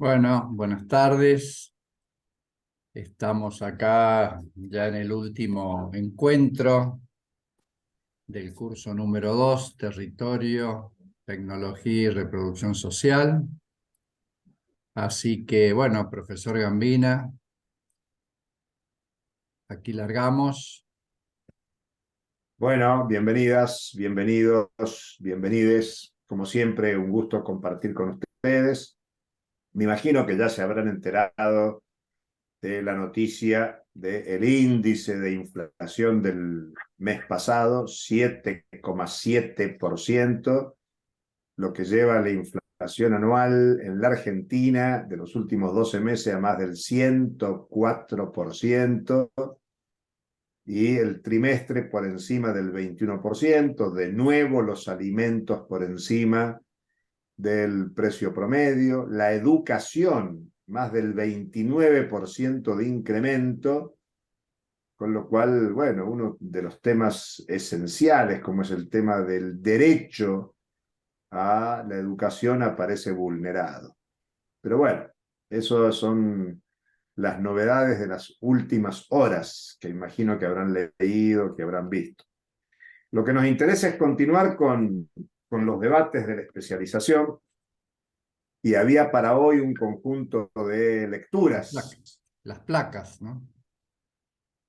Bueno, buenas tardes. Estamos acá ya en el último encuentro del curso número 2, Territorio, Tecnología y Reproducción Social. Así que, bueno, profesor Gambina, aquí largamos. Bueno, bienvenidas, bienvenidos, bienvenides. Como siempre, un gusto compartir con ustedes. Me imagino que ya se habrán enterado de la noticia del índice de inflación del mes pasado, 7,7%, lo que lleva la inflación anual en la Argentina de los últimos 12 meses a más del 104%. Y el trimestre por encima del 21%, de nuevo los alimentos por encima del precio promedio, la educación más del 29% de incremento, con lo cual, bueno, uno de los temas esenciales, como es el tema del derecho a la educación, aparece vulnerado. Pero bueno, eso son las novedades de las últimas horas, que imagino que habrán leído, que habrán visto. Lo que nos interesa es continuar con los debates de la especialización, y había para hoy un conjunto de lecturas. Las placas, ¿no?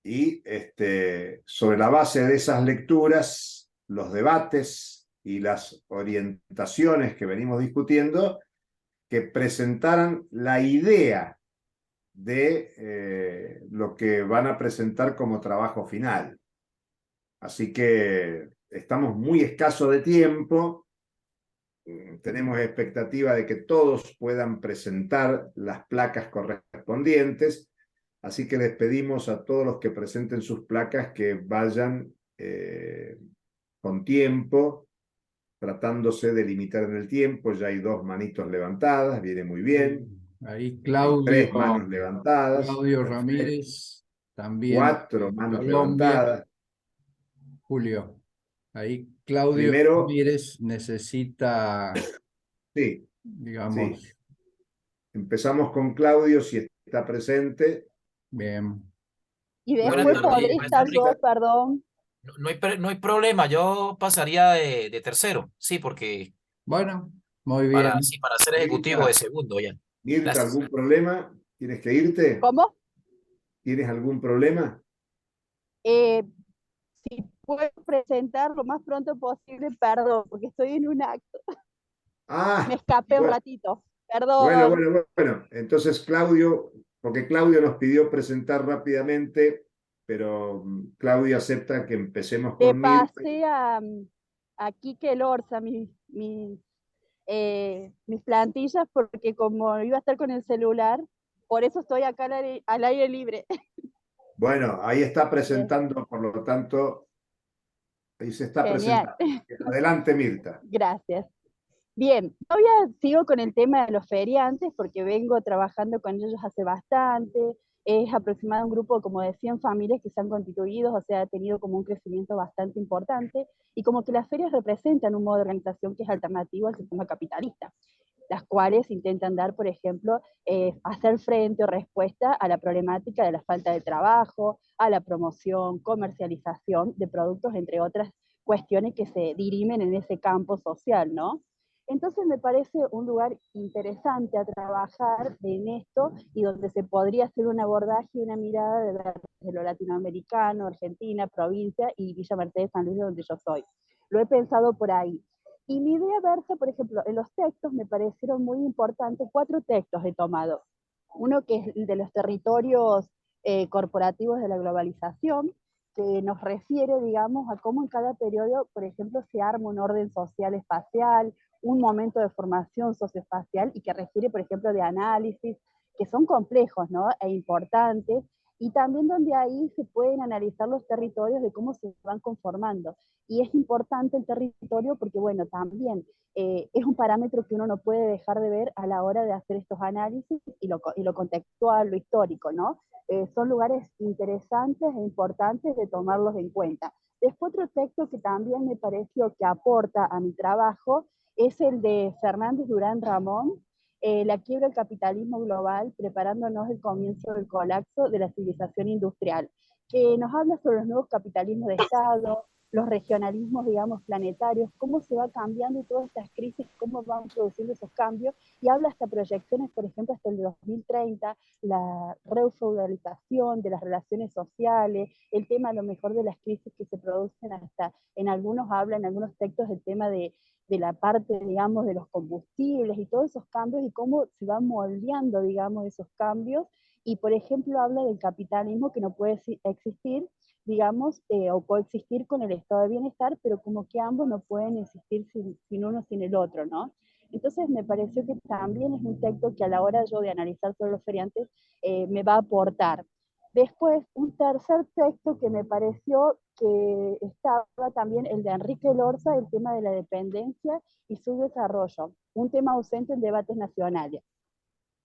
Y sobre la base de esas lecturas, los debates y las orientaciones que venimos discutiendo, que presentaran la idea de lo que van a presentar como trabajo final. Así que estamos muy escasos de tiempo. Tenemos expectativa de que todos puedan presentar las placas correspondientes, así que les pedimos a todos los que presenten sus placas que vayan con tiempo, tratándose de limitar en el tiempo. Ya hay 2 manitos levantadas, viene muy bien. Ahí Hay 3 manos levantadas, Claudio perfecto. Ramírez, también 4 de manos Colombia. levantadas. Julio, ahí Claudio Primero, Ramírez necesita, sí, sí. digamos, Empezamos con Claudio, si está presente. bien. Y Buenas después Claudio, tardes, podría maestro estar Enrique. yo, perdón. No hay problema, yo pasaría de tercero, sí, porque Bueno, muy bien. para ser ejecutivo de Mirta, segundo ya. Mirta, Gracias. ¿algún problema? ¿Tienes que irte? ¿Cómo? ¿Tienes algún problema? Eh, si puedo presentar lo más pronto posible, perdón, porque estoy en un acto. Me Ah, escapé un bueno, ratito. bueno, Perdón. bueno, bueno. Entonces, Claudio, porque Claudio nos pidió presentar rápidamente, pero Claudio acepta que empecemos Le con Mirta. pasé a Quique Lorza mis plantillas porque como iba a estar con el celular, por eso estoy acá al aire libre. Bueno, ahí está Bien, presentando, por lo tanto, ahí se está genial. presentando. Adelante, Mirta. Gracias. Bien, todavía sigo con el tema de los feriantes porque vengo trabajando con ellos hace bastante. Es aproximadamente un grupo como de 100 familias que se han constituido, o sea, ha tenido como un crecimiento bastante importante y como que las ferias representan un modo de organización que es alternativo al sistema capitalista, las cuales intentan dar, por ejemplo, hacer frente o respuesta a la problemática de la falta de trabajo, a la promoción, comercialización de productos, entre otras cuestiones que se dirimen en ese campo social, ¿no? Entonces me parece un lugar interesante a trabajar en esto y donde se podría hacer un abordaje y una mirada de lo latinoamericano, Argentina, provincia y Villa Mercedes, San Luis, de donde yo soy. Lo he pensado por ahí. Y mi idea versa, por ejemplo, en los textos me parecieron muy importantes, 4 textos he tomado. Uno que es el de los territorios corporativos de la globalización, que nos refiere, digamos, a cómo en cada periodo, por ejemplo, se arma un orden social espacial, un momento de formación socioespacial y que requiere, por ejemplo, de análisis, que son complejos, ¿no? E importantes, y también donde ahí se pueden analizar los territorios de cómo se van conformando. Y es importante el territorio porque, bueno, también es un parámetro que uno no puede dejar de ver a la hora de hacer estos análisis y lo contextual, lo histórico, ¿no? Son lugares interesantes e importantes de tomarlos en cuenta. Después otro texto que también me pareció que aporta a mi trabajo es el de Fernández Durán Ramón, la quiebra del capitalismo global, preparándonos el comienzo del colapso de la civilización industrial, que nos habla sobre los nuevos capitalismos de Estado, los regionalismos, digamos, planetarios, cómo se va cambiando todas estas crisis, cómo van produciendo esos cambios, y habla hasta proyecciones, por ejemplo, hasta el 2030, la refeudalización de las relaciones sociales, el tema a lo mejor de las crisis que se producen hasta, en algunos hablan, en algunos textos, el tema de la parte, digamos, de los combustibles y todos esos cambios y cómo se van moldeando, digamos, esos cambios. Y, por ejemplo, habla del capitalismo que no puede existir, digamos, o coexistir con el estado de bienestar, pero como que ambos no pueden existir sin uno sin el otro, ¿no? Entonces me pareció que también es un texto que a la hora yo de analizar sobre los feriantes me va a aportar. Después, un tercer texto que me pareció que estaba también el de Enrique Lorza, el tema de la dependencia y su desarrollo, un tema ausente en debates nacionales.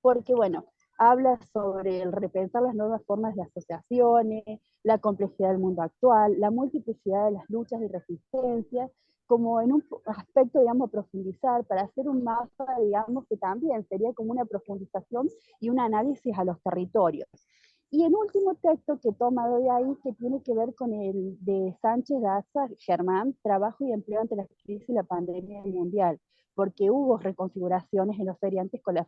Porque, bueno, habla sobre el repensar las nuevas formas de asociaciones, la complejidad del mundo actual, la multiplicidad de las luchas y resistencias, como en un aspecto, digamos, profundizar, para hacer un mapa, digamos, que también sería como una profundización y un análisis a los territorios. Y el último texto que he tomado de ahí, que tiene que ver con el de Sánchez Daza, Germán, Trabajo y Empleo ante la crisis y la pandemia mundial, porque hubo reconfiguraciones en los feriantes con el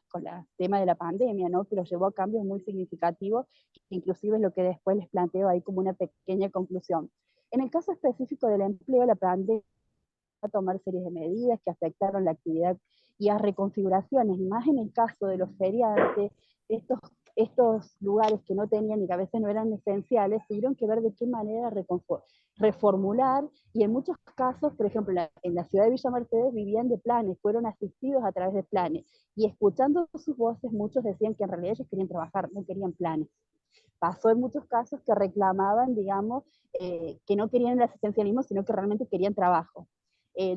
tema de la pandemia, ¿no? Que los llevó a cambios muy significativos, inclusive es lo que después les planteo ahí como una pequeña conclusión. En el caso específico del empleo, la pandemia a tomar series de medidas que afectaron la actividad y a reconfiguraciones, y más en el caso de los feriantes, estos lugares que no tenían y que a veces no eran esenciales, tuvieron que ver de qué manera reformular, y en muchos casos, por ejemplo, en la ciudad de Villa Mercedes vivían de planes, fueron asistidos a través de planes, y escuchando sus voces, muchos decían que en realidad ellos querían trabajar, no querían planes. Pasó en muchos casos que reclamaban, digamos, que no querían el asistencialismo, sino que realmente querían trabajo.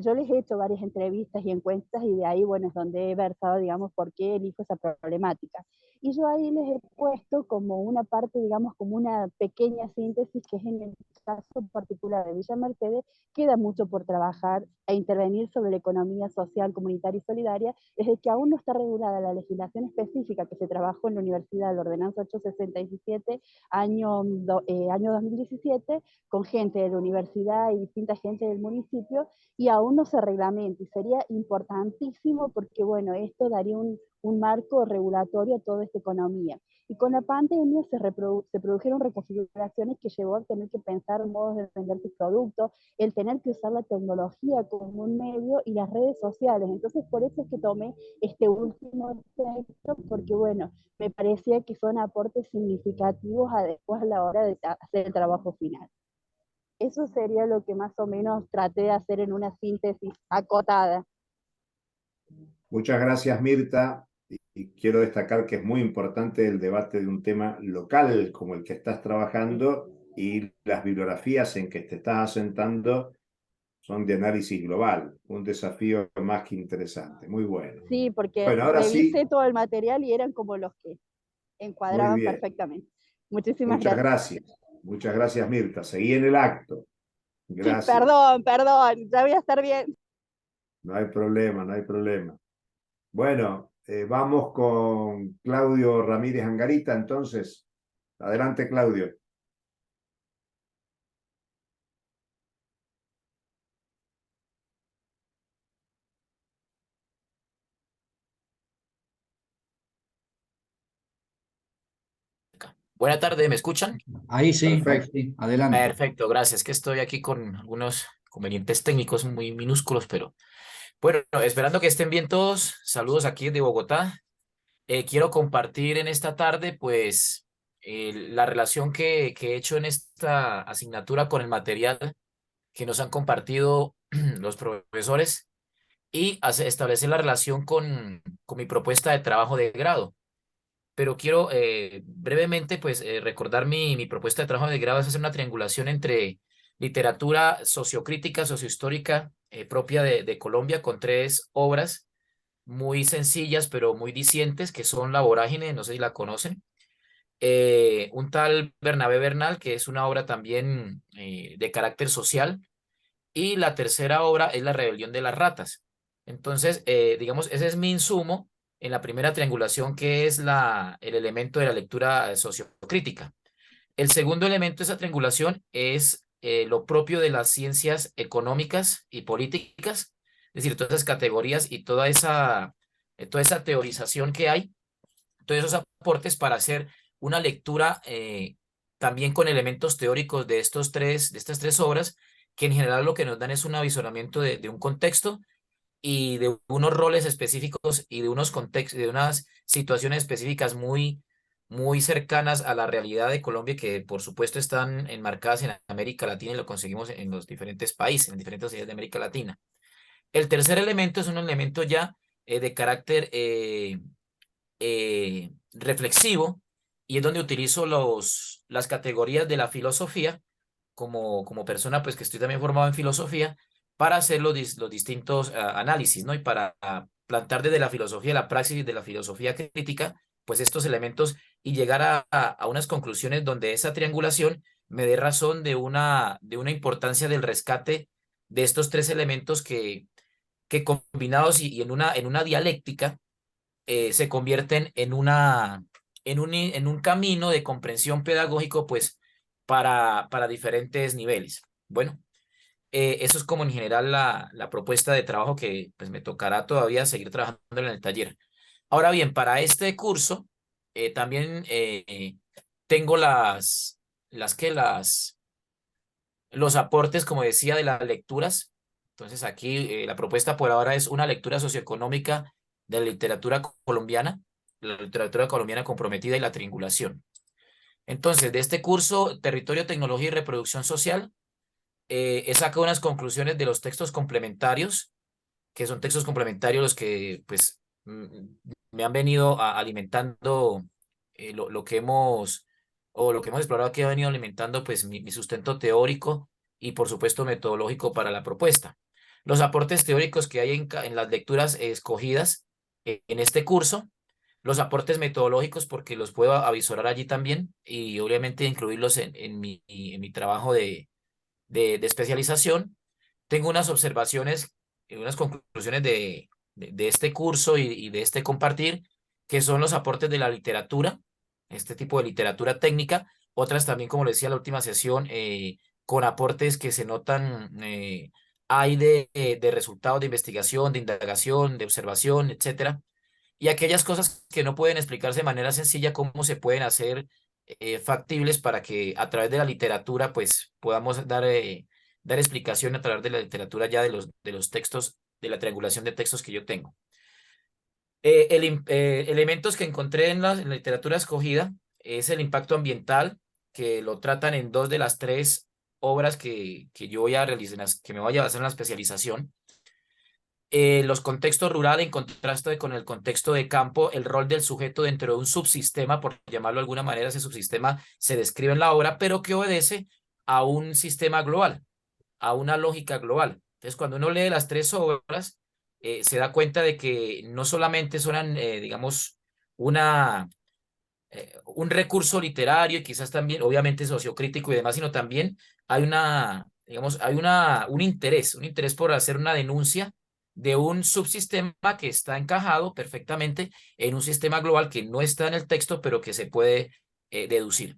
Yo les he hecho varias entrevistas y encuestas y de ahí, bueno, es donde he versado, digamos, por qué elijo esa problemática. Y yo ahí les he puesto como una parte, digamos, como una pequeña síntesis, que es en el caso particular de Villa Mercedes, queda mucho por trabajar e intervenir sobre la economía social, comunitaria y solidaria, desde que aún no está regulada la legislación específica que se trabajó en la universidad, la ordenanza 867, año 2017, con gente de la universidad y distinta gente del municipio, y aún no se reglamenta, y sería importantísimo porque, bueno, esto daría un marco regulatorio a toda esta economía. Y con la pandemia se produjeron reconfiguraciones que llevó a tener que pensar modos de vender tus productos, el tener que usar la tecnología como un medio y las redes sociales. Entonces, por eso es que tomé este último texto, porque, bueno, me parecía que son aportes significativos después a la hora de hacer el trabajo final. Eso sería lo que más o menos traté de hacer en una síntesis acotada. Muchas gracias, Mirta. Y quiero destacar que es muy importante el debate de un tema local como el que estás trabajando, y las bibliografías en que te estás asentando son de análisis global. Un desafío más que interesante. Muy bueno. Sí, porque Bueno, ahora revisé sí. todo el material y eran como los que Muy encuadraban bien. perfectamente. Muchísimas Muchas gracias. gracias. Muchas gracias, Mirta. Seguí en el acto. Gracias. Perdón, ya voy a estar bien. No hay problema, no hay problema. Bueno, vamos con Claudio Ramírez Angarita, entonces. Adelante, Claudio. Buena tarde, ¿me escuchan? Ahí sí, Perfecto. sí, adelante. Perfecto, gracias. Que estoy aquí con algunos inconvenientes técnicos muy minúsculos, pero bueno, esperando que estén bien todos. Saludos aquí de Bogotá. Quiero compartir en esta tarde, pues, la relación que he hecho en esta asignatura con el material que nos han compartido los profesores, y establecer la relación con mi propuesta de trabajo de grado. Pero quiero brevemente, pues, recordar mi propuesta de trabajo de grado. Es hacer una triangulación entre literatura sociocrítica, sociohistórica, propia de Colombia, con tres obras muy sencillas pero muy discientes, que son La Vorágine, no sé si la conocen, un tal Bernabé Bernal, que es una obra también de carácter social, y la tercera obra es La Rebelión de las Ratas. Entonces, digamos, ese es mi insumo en la primera triangulación, que es el elemento de la lectura sociocrítica. El segundo elemento de esa triangulación es lo propio de las ciencias económicas y políticas, es decir, todas esas categorías y toda esa teorización que hay, todos esos aportes para hacer una lectura también con elementos teóricos de estas tres obras, que en general lo que nos dan es un avisoramiento de un contexto y de unos roles específicos y de unos contextos, de unas situaciones específicas muy cercanas a la realidad de Colombia, que por supuesto están enmarcadas en América Latina y lo conseguimos en los diferentes países, en diferentes ciudades de América Latina. El tercer elemento es un elemento ya de carácter reflexivo, y es donde utilizo las categorías de la filosofía como persona pues que estoy también formado en filosofía, para hacer los distintos análisis, ¿no? Y para plantar desde la filosofía, la praxis de la filosofía crítica, pues estos elementos, y llegar a unas conclusiones donde esa triangulación me dé razón de una importancia del rescate de estos tres elementos que combinados y en una dialéctica se convierten en un camino de comprensión pedagógico, pues, para diferentes niveles. Bueno, eso es como en general la propuesta de trabajo que pues me tocará todavía seguir trabajando en el taller. Ahora bien, para este curso también tengo los aportes, como decía, de las lecturas. Entonces aquí la propuesta por ahora es una lectura socioeconómica de la literatura colombiana comprometida y la triangulación. Entonces, de este curso, Territorio, Tecnología y Reproducción Social, he sacado unas conclusiones de los textos complementarios, que son textos complementarios los que pues me han venido alimentando lo que hemos explorado, que ha venido alimentando pues mi sustento teórico y por supuesto metodológico para la propuesta. Los aportes teóricos que hay en las lecturas escogidas en este curso, los aportes metodológicos porque los puedo avisorar allí también, y obviamente incluirlos en mi trabajo de especialización. Tengo unas observaciones y unas conclusiones de este curso y de este compartir, que son los aportes de la literatura, este tipo de literatura técnica, otras también, como le decía la última sesión, con aportes que se notan, hay de resultados de investigación, de indagación, de observación, etcétera, y aquellas cosas que no pueden explicarse de manera sencilla, cómo se pueden hacer factibles para que a través de la literatura pues podamos dar explicación a través de la literatura ya de los textos, de la triangulación de textos que yo tengo. Elementos que encontré en la literatura escogida es el impacto ambiental, que lo tratan en 2 de las 3 obras que yo voy a realizar, que me voy a basar en la especialización. Los contextos rurales en contraste con el contexto de campo, el rol del sujeto dentro de un subsistema, por llamarlo de alguna manera. Ese subsistema se describe en la obra, pero que obedece a un sistema global, a una lógica global. Entonces, cuando uno lee las 3 obras, se da cuenta de que no solamente son, digamos, un recurso literario y quizás también, obviamente, sociocrítico y demás, sino también hay un interés por hacer una denuncia de un subsistema que está encajado perfectamente en un sistema global que no está en el texto, pero que se puede deducir.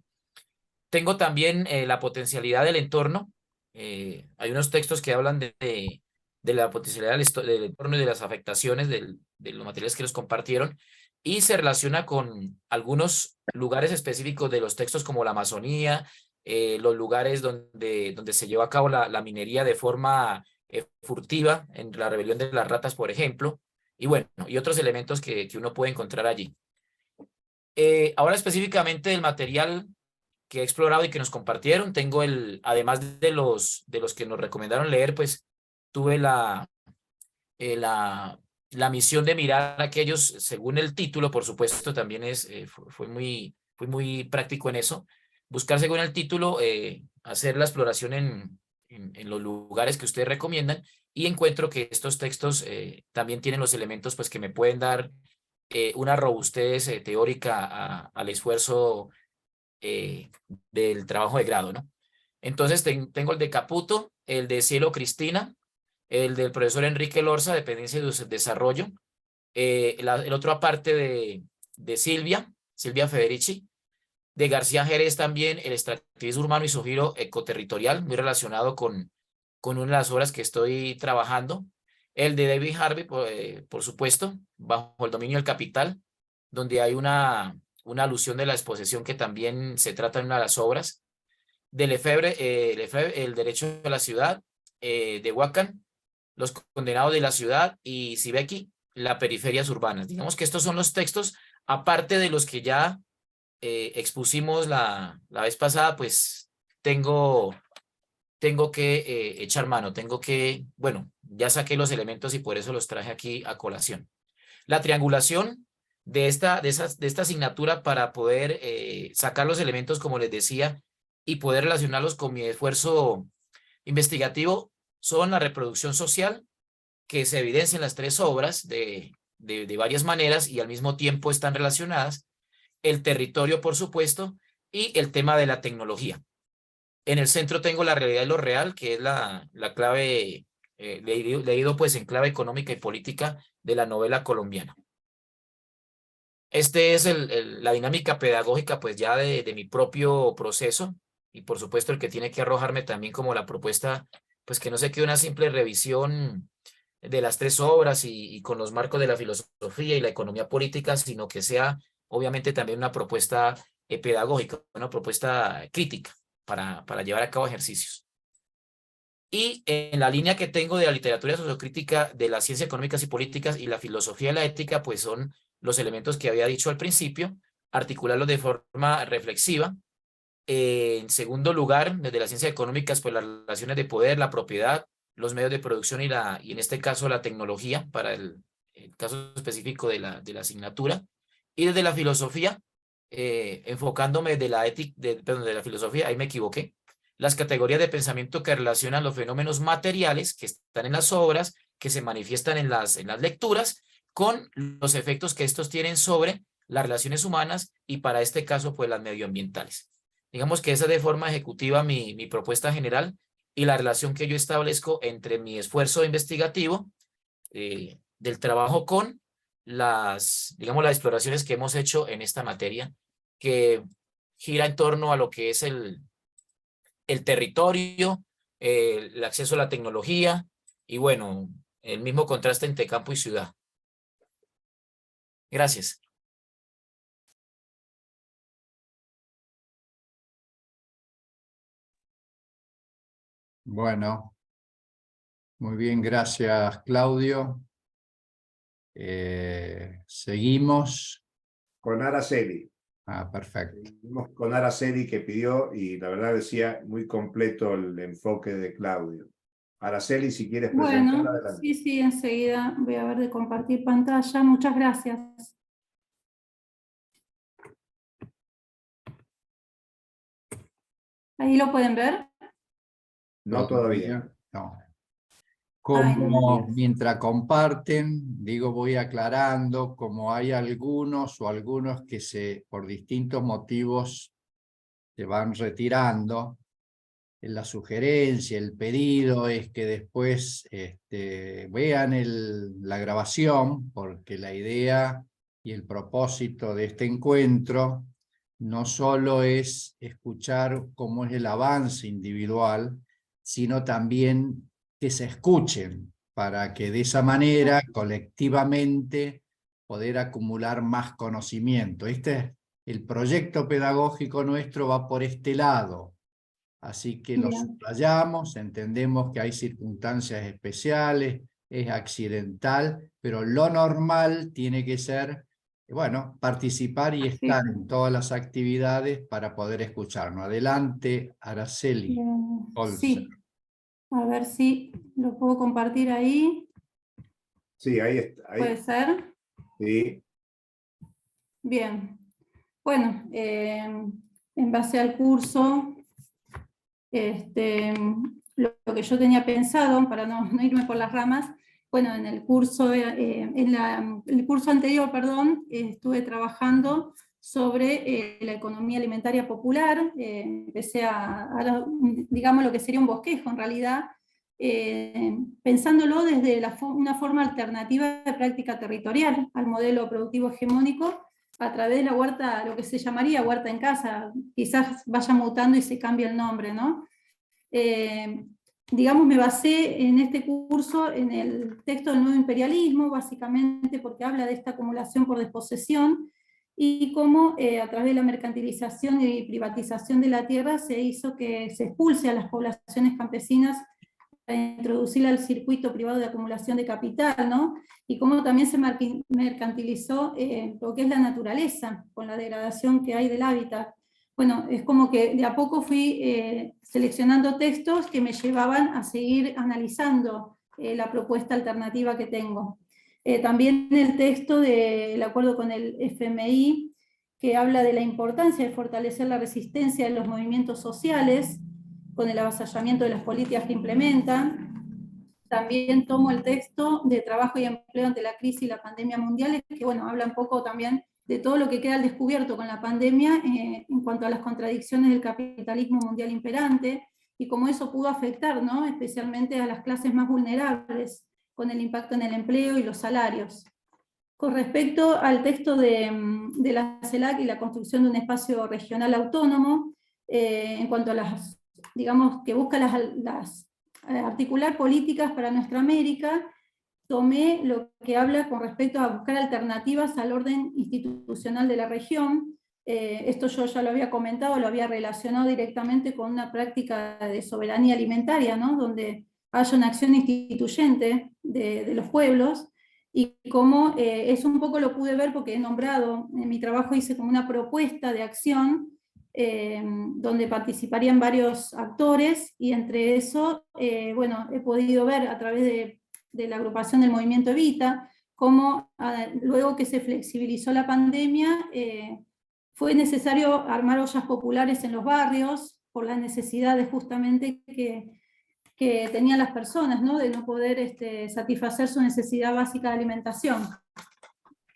Tengo también la potencialidad del entorno. Hay unos textos que hablan de la potencialidad del entorno y de las afectaciones de los materiales que los compartieron, y se relaciona con algunos lugares específicos de los textos, como la Amazonía, los lugares donde se llevó a cabo la minería de forma furtiva, en la rebelión de las ratas, por ejemplo, y bueno, y otros elementos que uno puede encontrar allí. Ahora específicamente del material que he explorado y que nos compartieron, tengo además de los que nos recomendaron leer, pues tuve la misión de mirar aquellos según el título. Por supuesto, también fui muy práctico en eso, buscar según el título, hacer la exploración en los lugares que ustedes recomiendan, y encuentro que estos textos también tienen los elementos pues que me pueden dar una robustez teórica al esfuerzo del trabajo de grado, ¿no? Entonces tengo el de Caputo, el de Cielo Cristina, el del profesor Enrique Lorza, Dependencia y Desarrollo, el otro aparte de Silvia Federici. De García Jerez también el extractivismo urbano y su giro ecoterritorial, muy relacionado con una de las obras que estoy trabajando. El de David Harvey, por supuesto, bajo el dominio del capital, donde hay una alusión de la exposición que también se trata en una de las obras. De Lefebvre, el derecho de la ciudad, de Wachan, los condenados de la ciudad, y Sibeki, las periferias urbanas. Digamos que estos son los textos, aparte de los que ya expusimos la vez pasada, pues tengo que echar mano, bueno, ya saqué los elementos y por eso los traje aquí a colación. La triangulación de esta asignatura para poder sacar los elementos, como les decía, y poder relacionarlos con mi esfuerzo investigativo, son la reproducción social, que se evidencia en las tres obras de varias maneras y al mismo tiempo están relacionadas, el territorio, por supuesto, y el tema de la tecnología. En el centro tengo la realidad y lo real, que es la clave, leído pues en clave económica y política de la novela colombiana. Este es la dinámica pedagógica pues ya de mi propio proceso, y por supuesto el que tiene que arrojarme también como la propuesta, pues que no se quede una simple revisión de las tres obras y con los marcos de la filosofía y la economía política, sino que sea obviamente también una propuesta pedagógica, una propuesta crítica para llevar a cabo ejercicios. Y en la línea que tengo de la literatura sociocrítica, de las ciencias económicas y políticas y la filosofía y la ética, pues son los elementos que había dicho al principio, articularlos de forma reflexiva. En segundo lugar, desde las ciencias económicas, pues las relaciones de poder, la propiedad, los medios de producción y en este caso la tecnología, para el caso específico de la asignatura. Y desde la filosofía, enfocándome de la ética, perdón, de la filosofía, ahí me equivoqué, las categorías de pensamiento que relacionan los fenómenos materiales que están en las obras, que se manifiestan en las lecturas, con los efectos que estos tienen sobre las relaciones humanas y para este caso, pues las medioambientales. Digamos que esa es de forma ejecutiva mi propuesta general y la relación que yo establezco entre mi esfuerzo investigativo, del trabajo con digamos, las exploraciones que hemos hecho en esta materia, que gira en torno a lo que es el territorio, el acceso a la tecnología y, bueno, el mismo contraste entre campo y ciudad. Gracias. Bueno, muy bien, gracias, Claudio. Seguimos. Con Araceli. Perfecto. Seguimos con Araceli, que pidió, y la verdad decía muy completo el enfoque de Claudio. Araceli, si quieres presentar, bueno, adelante. sí, enseguida voy a ver de compartir pantalla. Muchas gracias. ¿Ahí lo pueden ver? No todavía. No. Ay, no me Como digas. mientras comparten, digo, voy aclarando, como hay algunos que por distintos motivos se van retirando, la sugerencia, el pedido es que después vean la grabación, porque la idea y el propósito de este encuentro no solo es escuchar cómo es el avance individual, sino también que se escuchen, para que de esa manera, colectivamente, poder acumular más conocimiento. El proyecto pedagógico nuestro va por este lado. Así que lo Bien. subrayamos, entendemos que hay circunstancias especiales, es accidental, pero lo normal tiene que ser, bueno, participar y estar en todas las actividades para poder escucharnos. Adelante, Araceli. Sí, a ver si lo puedo compartir ahí. Sí, ahí está. Ahí. ¿Puede ser? Sí. Bien. Bueno, en base al curso, lo que yo tenía pensado, para no irme por las ramas, bueno, en el curso, el curso anterior, perdón, estuve trabajando sobre la economía alimentaria popular. Empecé digamos, lo que sería un bosquejo en realidad, pensándolo desde una forma alternativa de práctica territorial al modelo productivo hegemónico, a través de la huerta, lo que se llamaría huerta en casa, quizás vaya mutando y se cambie el nombre, ¿no? Digamos, me basé en este curso en el texto del nuevo imperialismo, básicamente porque habla de esta acumulación por desposesión, y cómo a través de la mercantilización y privatización de la tierra se hizo que se expulse a las poblaciones campesinas para introducirla al circuito privado de acumulación de capital, ¿no? Y cómo también se mercantilizó lo que es la naturaleza, con la degradación que hay del hábitat. Bueno, es como que de a poco fui seleccionando textos que me llevaban a seguir analizando la propuesta alternativa que tengo. También el texto del acuerdo con el FMI, que habla de la importancia de fortalecer la resistencia de los movimientos sociales, con el avasallamiento de las políticas que implementan. También tomo el texto de trabajo y empleo ante la crisis y la pandemia mundiales, que bueno, habla un poco también de todo lo que queda al descubierto con la pandemia en cuanto a las contradicciones del capitalismo mundial imperante, y cómo eso pudo afectar, ¿no?, especialmente a las clases más vulnerables, con el impacto en el empleo y los salarios. Con respecto al texto de la CELAC y la construcción de un espacio regional autónomo, en cuanto a las, digamos, que busca articular políticas para nuestra América, tomé lo que habla con respecto a buscar alternativas al orden institucional de la región. Esto yo ya lo había comentado, lo había relacionado directamente con una práctica de soberanía alimentaria, ¿no?, donde haya una acción instituyente de los pueblos, y como eso un poco lo pude ver porque he nombrado, en mi trabajo hice como una propuesta de acción donde participarían varios actores, y entre eso, bueno, he podido ver a través de la agrupación del movimiento Evita, cómo luego que se flexibilizó la pandemia, fue necesario armar ollas populares en los barrios, por las necesidades justamente que tenían las personas, ¿no?, de no poder satisfacer su necesidad básica de alimentación.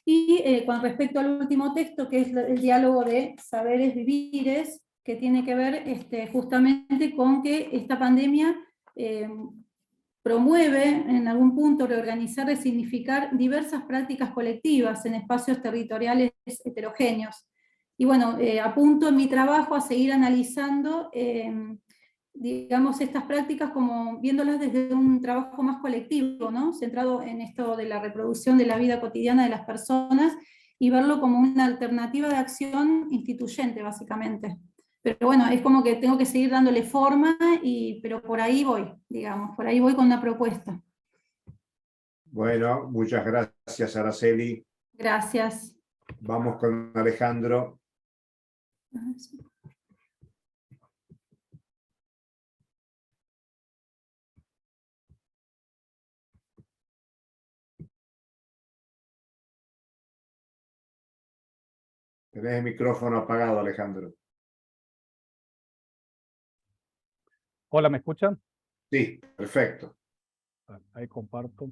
Y con respecto al último texto, que es el diálogo de saberes vivires, que tiene que ver justamente con que esta pandemia promueve en algún punto reorganizar, resignificar diversas prácticas colectivas en espacios territoriales heterogéneos. Y bueno, apunto en mi trabajo a seguir analizando digamos, estas prácticas como viéndolas desde un trabajo más colectivo, ¿no?, centrado en esto de la reproducción de la vida cotidiana de las personas, y verlo como una alternativa de acción instituyente, básicamente. Pero bueno, es como que tengo que seguir dándole forma, pero por ahí voy, digamos, por ahí voy con una propuesta. Bueno, muchas gracias, Araceli. Gracias. Vamos con Alejandro. Tenés el micrófono apagado, Alejandro. Hola, ¿me escuchan? Sí, perfecto. Ahí comparto.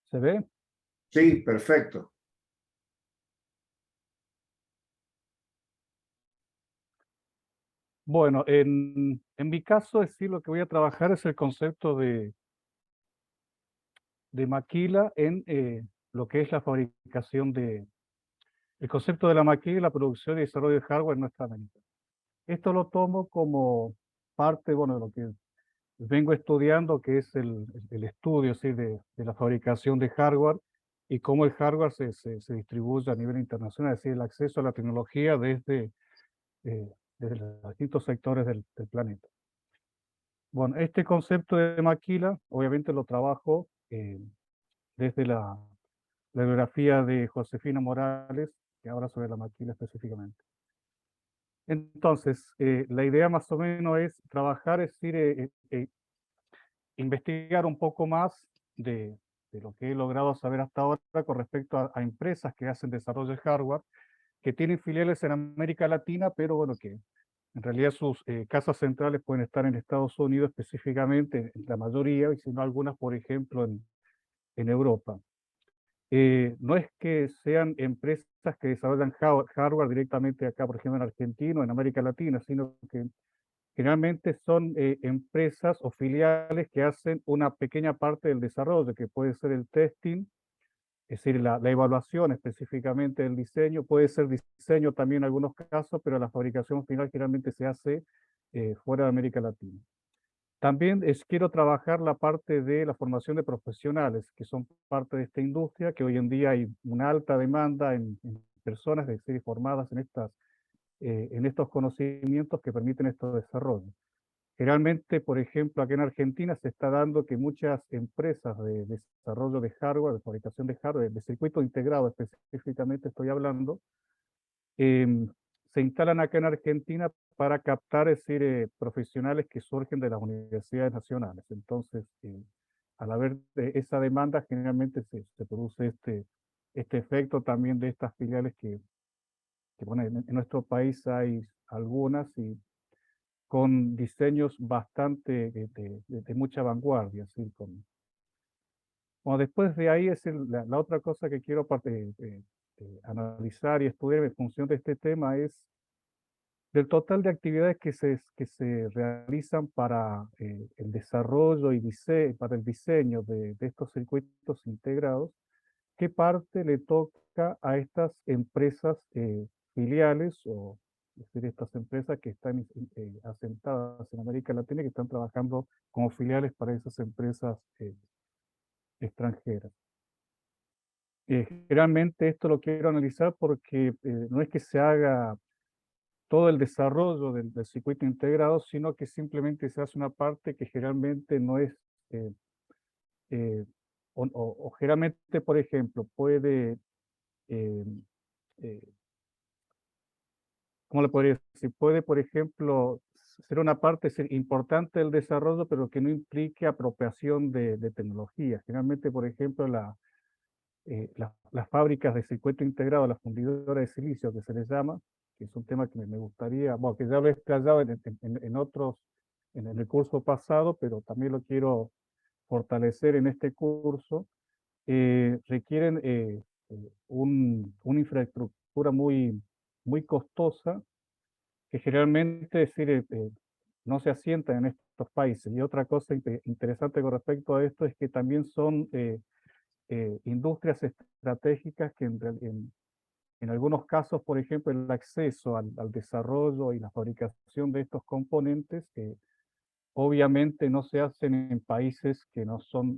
¿Se ve? Sí, perfecto. Bueno, en mi caso, sí, lo que voy a trabajar es el concepto de maquila en lo que es la fabricación el concepto de la maquila y la producción y desarrollo de hardware en nuestra América. Esto lo tomo como parte, bueno, de lo que vengo estudiando, que es el estudio, ¿sí?, de la fabricación de hardware y cómo el hardware se distribuye a nivel internacional, es decir, el acceso a la tecnología desde los distintos sectores del planeta. Bueno, este concepto de maquila, obviamente lo trabajo desde la biografía de Josefina Morales, que habla sobre la maquila específicamente. Entonces, la idea más o menos es trabajar, es decir, investigar un poco más de lo que he logrado saber hasta ahora con respecto a empresas que hacen desarrollo de hardware, que tienen filiales en América Latina, pero bueno, que en realidad sus casas centrales pueden estar en Estados Unidos específicamente, la mayoría, y si no algunas, por ejemplo, en Europa. no es que sean empresas que desarrollan hardware directamente acá, por ejemplo, en Argentina o en América Latina, sino que generalmente son empresas o filiales que hacen una pequeña parte del desarrollo, que puede ser el testing, es decir, la evaluación específicamente del diseño, puede ser diseño también en algunos casos, pero la fabricación final generalmente se hace fuera de América Latina. También quiero trabajar la parte de la formación de profesionales, que son parte de esta industria, que hoy en día hay una alta demanda en personas de ser formadas en estos conocimientos que permiten estos desarrollos. Generalmente, por ejemplo, aquí en Argentina se está dando que muchas empresas de desarrollo de hardware, de fabricación de hardware, de circuito integrado específicamente estoy hablando, se instalan acá en Argentina para captar, es decir, profesionales que surgen de las universidades nacionales. Entonces, al haber esa demanda, generalmente se produce este efecto también de estas filiales que bueno, en nuestro país hay algunas y con diseños bastante de mucha vanguardia. ¿Sí? Bueno, después de ahí es la otra cosa que quiero analizar y estudiar en función de este tema es del total de actividades que se realizan para el desarrollo y para el diseño de estos circuitos integrados, ¿qué parte le toca a estas empresas filiales o es decir, estas empresas que están asentadas en América Latina y que están trabajando como filiales para esas empresas extranjeras? Generalmente esto lo quiero analizar porque no es que se haga todo el desarrollo del circuito integrado, sino que simplemente se hace una parte que generalmente no es, eh, eh, o generalmente, por ejemplo, puede, eh, eh, ¿cómo le podría decir? Puede, por ejemplo, ser una parte importante del desarrollo, pero que no implique apropiación de tecnología. Generalmente, por ejemplo, las fábricas de circuito integrado, las fundidoras de silicio que se les llama, que es un tema que me gustaría, bueno, que ya lo he explayado en otros, en el curso pasado, pero también lo quiero fortalecer en este curso, requieren una infraestructura muy costosa, que generalmente es decir, no se asienta en estos países. Y otra cosa interesante con respecto a esto es que también son industrias estratégicas que en algunos casos, por ejemplo, el acceso al desarrollo y la fabricación de estos componentes, obviamente no se hacen en países que no son,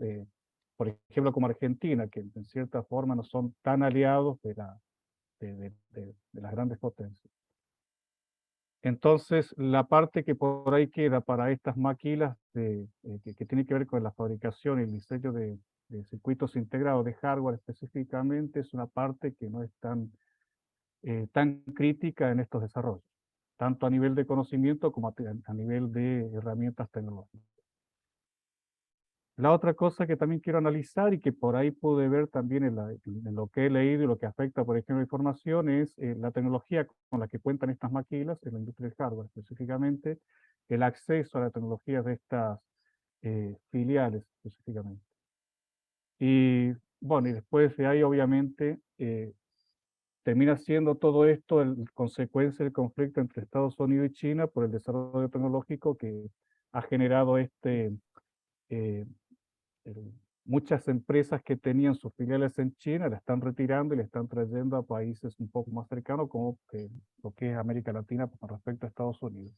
por ejemplo, como Argentina, que en cierta forma no son tan aliados de las grandes potencias. Entonces, la parte que por ahí queda para estas maquilas que tiene que ver con la fabricación y el diseño de circuitos integrados de hardware específicamente, es una parte que no es tan crítica en estos desarrollos, tanto a nivel de conocimiento como a nivel de herramientas tecnológicas. La otra cosa que también quiero analizar y que por ahí pude ver también en lo que he leído y lo que afecta, por ejemplo, la información es la tecnología con la que cuentan estas maquilas, en la industria del hardware específicamente, el acceso a la tecnología de estas filiales específicamente. Y bueno, y después de ahí obviamente termina siendo todo esto consecuencia del conflicto entre Estados Unidos y China por el desarrollo tecnológico que ha generado eh, muchas empresas que tenían sus filiales en China la están retirando y la están trayendo a países un poco más cercanos como lo que es América Latina con respecto a Estados Unidos.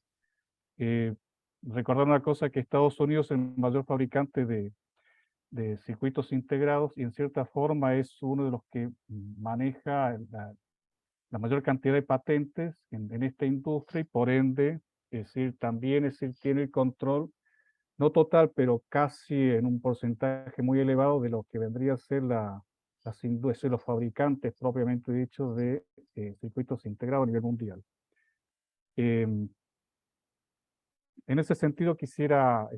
Recordar una cosa, que Estados Unidos es el mayor fabricante de circuitos integrados y en cierta forma es uno de los que maneja la mayor cantidad de patentes en esta industria y por ende, es decir, también tiene el control, no total, pero casi en un porcentaje muy elevado de lo que vendría a ser las industrias, los fabricantes propiamente dichos de circuitos integrados a nivel mundial. En ese sentido quisiera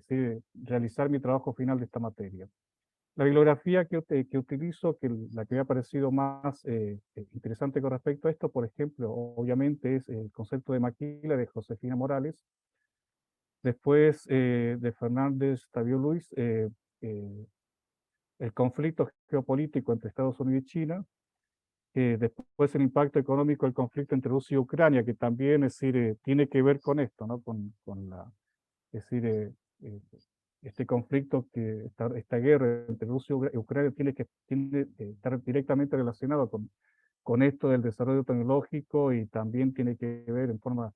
realizar mi trabajo final de esta materia. La bibliografía que utilizo, la que me ha parecido más interesante con respecto a esto, por ejemplo, obviamente es el concepto de maquila de Josefina Morales. Después de Fernández Tavio Luis, el conflicto geopolítico entre Estados Unidos y China, después el impacto económico del conflicto entre Rusia y Ucrania, que también, es decir, tiene que ver con esto, ¿no? Con es decir, este conflicto, esta guerra entre Rusia y Ucrania tiene que estar directamente relacionado con esto del desarrollo tecnológico, y también tiene que ver en forma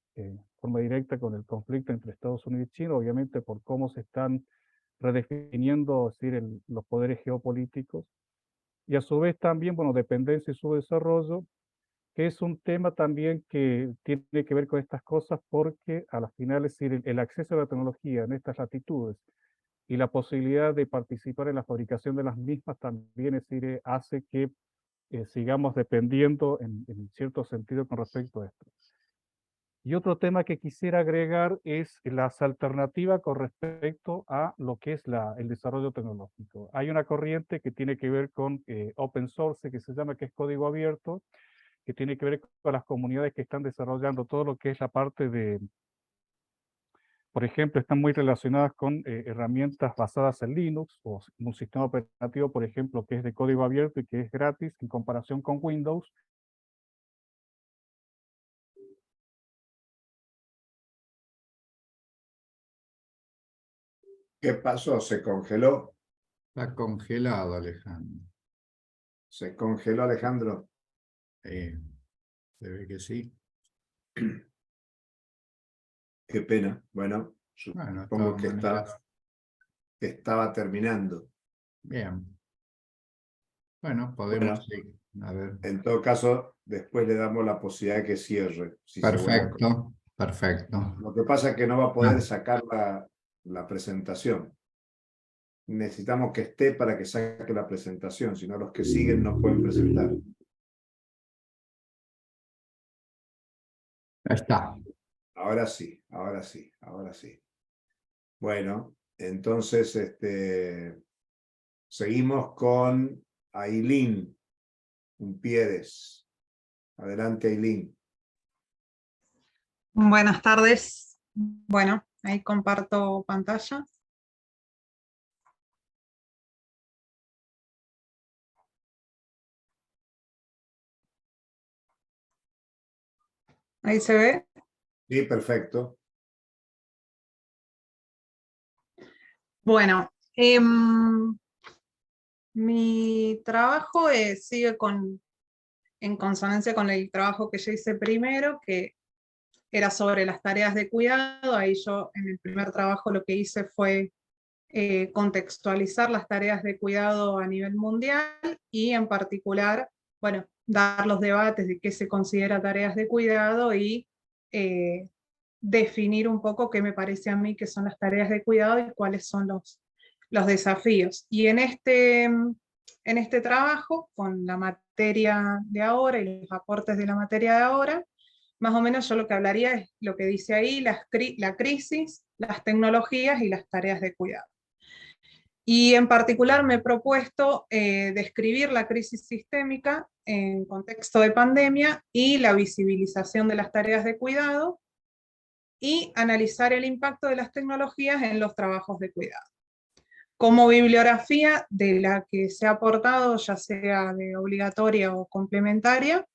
directa con el conflicto entre Estados Unidos y China, obviamente por cómo se están redefiniendo, es decir, los poderes geopolíticos, y a su vez también, bueno, dependencia y subdesarrollo, que es un tema también que tiene que ver con estas cosas, porque a la final, es decir, el acceso a la tecnología en estas latitudes y la posibilidad de participar en la fabricación de las mismas también, es decir, hace que sigamos dependiendo en cierto sentido con respecto a esto. Y otro tema que quisiera agregar es las alternativas con respecto a lo que es el desarrollo tecnológico. Hay una corriente que tiene que ver con open source, que se llama, que es código abierto, que tiene que ver con las comunidades que están desarrollando todo lo que es la parte de, por ejemplo, están muy relacionadas con herramientas basadas en Linux, o un sistema operativo, por ejemplo, que es de código abierto y que es gratis en comparación con Windows. ¿Qué pasó? ¿Se congeló? Está congelado, Alejandro. ¿Se congeló, Alejandro? Se ve que sí. Qué pena. Bueno, Bueno, de supongo todas que maneras, estaba terminando. bien. Bueno, Bueno, podemos seguir. A ver. en todo caso, después le damos la posibilidad de que cierre, si se vuelve a conectar. Perfecto, perfecto. Lo que pasa es que no va a poder Ah, sacar la presentación. Necesitamos que esté para que saque la presentación, si no los que siguen no pueden presentar. ya está. Ahora sí, ahora sí, ahora sí. Bueno, entonces seguimos con Ailín Umpiedes. Adelante, Ailín. Buenas tardes. Bueno, ahí comparto pantalla. Ahí se ve. Sí, perfecto. Bueno, mi trabajo sigue en consonancia con el trabajo que yo hice primero, que era sobre las tareas de cuidado. Ahí yo en el primer trabajo lo que hice fue contextualizar las tareas de cuidado a nivel mundial y en particular, bueno, dar los debates de qué se considera tareas de cuidado y definir un poco qué me parece a mí que son las tareas de cuidado y cuáles son los desafíos. Y en este trabajo, con la materia de ahora y los aportes de la materia de ahora, más o menos yo lo que hablaría es lo que dice ahí, la crisis, las tecnologías y las tareas de cuidado. Y en particular me he propuesto describir la crisis sistémica en contexto de pandemia y la visibilización de las tareas de cuidado y analizar el impacto de las tecnologías en los trabajos de cuidado. Como bibliografía de la que se ha aportado, ya sea de obligatoria o complementaria,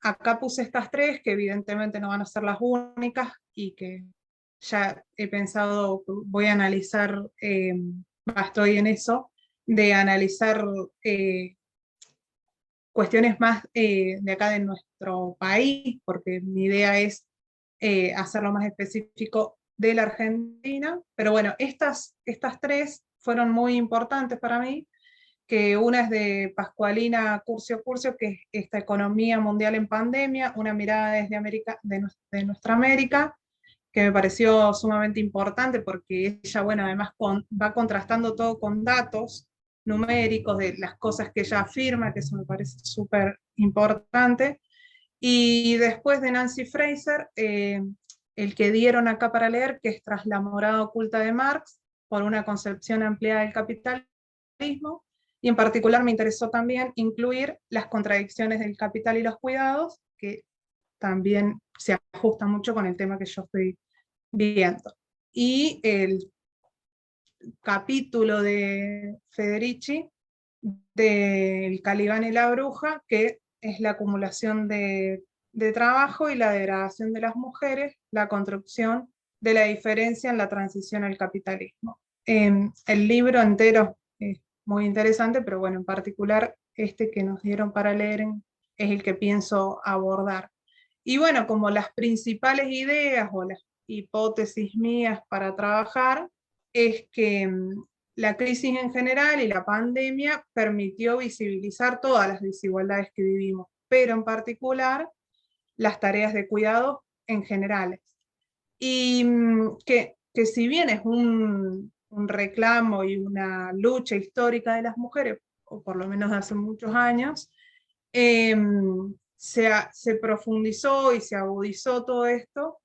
acá puse estas tres, que evidentemente no van a ser las únicas y que ya he pensado, voy a analizar, estoy en eso, de analizar cuestiones más de acá de nuestro país, porque mi idea es hacerlo más específico de la Argentina. Pero bueno, estas tres fueron muy importantes para mí, que una es de Pascualina Curcio, que es esta economía mundial en pandemia, una mirada desde América, de nuestra América, que me pareció sumamente importante porque ella, bueno, además va contrastando todo con datos numéricos de las cosas que ella afirma, que eso me parece súper importante. Y después de Nancy Fraser, el que dieron acá para leer, que es Tras la morada oculta de Marx, por una concepción ampliada del capitalismo, y en particular me interesó también incluir las contradicciones del capital y los cuidados, que también se ajusta mucho con el tema que yo estoy viendo. Y capítulo de Federici, del Calibán y la bruja, que es la acumulación de trabajo y la degradación de las mujeres, la construcción de la diferencia en la transición al capitalismo. El libro entero es muy interesante, pero bueno, en particular este que nos dieron para leer es el que pienso abordar. Y bueno, como las principales ideas o las hipótesis mías para trabajar es que la crisis en general y la pandemia permitió visibilizar todas las desigualdades que vivimos, pero en particular las tareas de cuidado en general. Y que si bien es un reclamo y una lucha histórica de las mujeres, o por lo menos de hace muchos años, se profundizó y se agudizó todo esto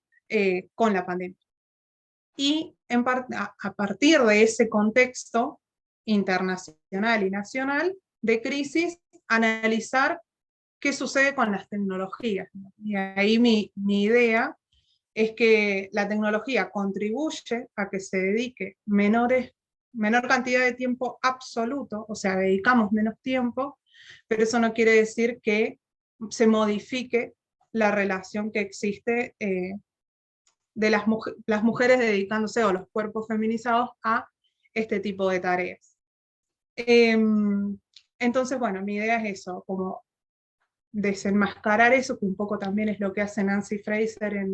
con la pandemia. Y a partir de ese contexto internacional y nacional de crisis, analizar qué sucede con las tecnologías. Y ahí mi idea es que la tecnología contribuye a que se dedique menor cantidad de tiempo absoluto, o sea, dedicamos menos tiempo, pero eso no quiere decir que se modifique la relación que existe de las mujeres dedicándose, o los cuerpos feminizados, a este tipo de tareas. Entonces, bueno, mi idea es eso, como desenmascarar eso, que un poco también es lo que hace Nancy Fraser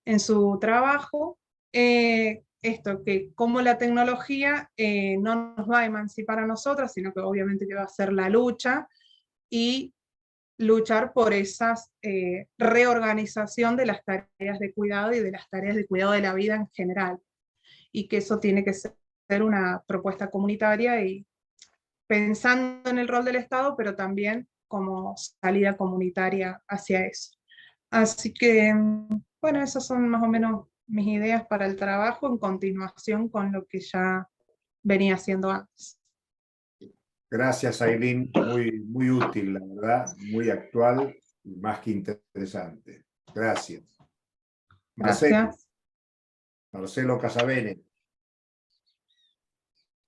en su trabajo, esto, que como la tecnología no nos va a emancipar a nosotras, sino que obviamente que va a ser la lucha, y luchar por esa reorganización de las tareas de cuidado y de las tareas de cuidado de la vida en general, y que eso tiene que ser una propuesta comunitaria y pensando en el rol del Estado, pero también como salida comunitaria hacia eso. Así que, bueno, esas son más o menos mis ideas para el trabajo, en continuación con lo que ya venía haciendo antes. Gracias, Ailín. Muy útil, la verdad, muy actual y más que interesante. Gracias. Gracias. Marcelo Casabene.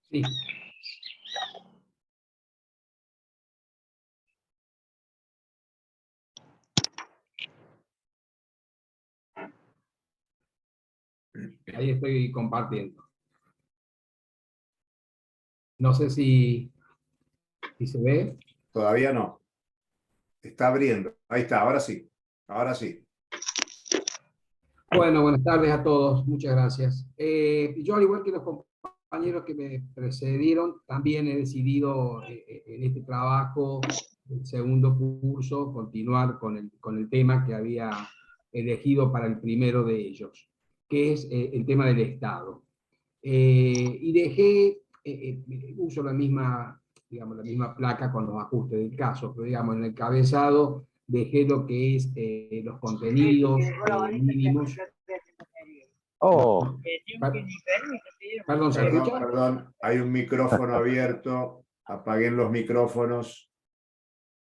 Sí. Ahí estoy compartiendo. No sé si se ve. Todavía no. Está abriendo. Ahí está, ahora sí. Ahora sí. Bueno, buenas tardes a todos. Muchas gracias. Yo, al igual que los compañeros que me precedieron, también he decidido en este trabajo, el segundo curso, continuar con el tema que había elegido para el primero de ellos, que es el tema del Estado. Y dejé, uso la misma, digamos, la misma placa con los ajustes del caso, pero digamos, en el cabezado dejé lo que es los contenidos mínimos. Oh. Perdón, ¿se escucha? Perdón, hay un micrófono abierto. Apaguen los micrófonos.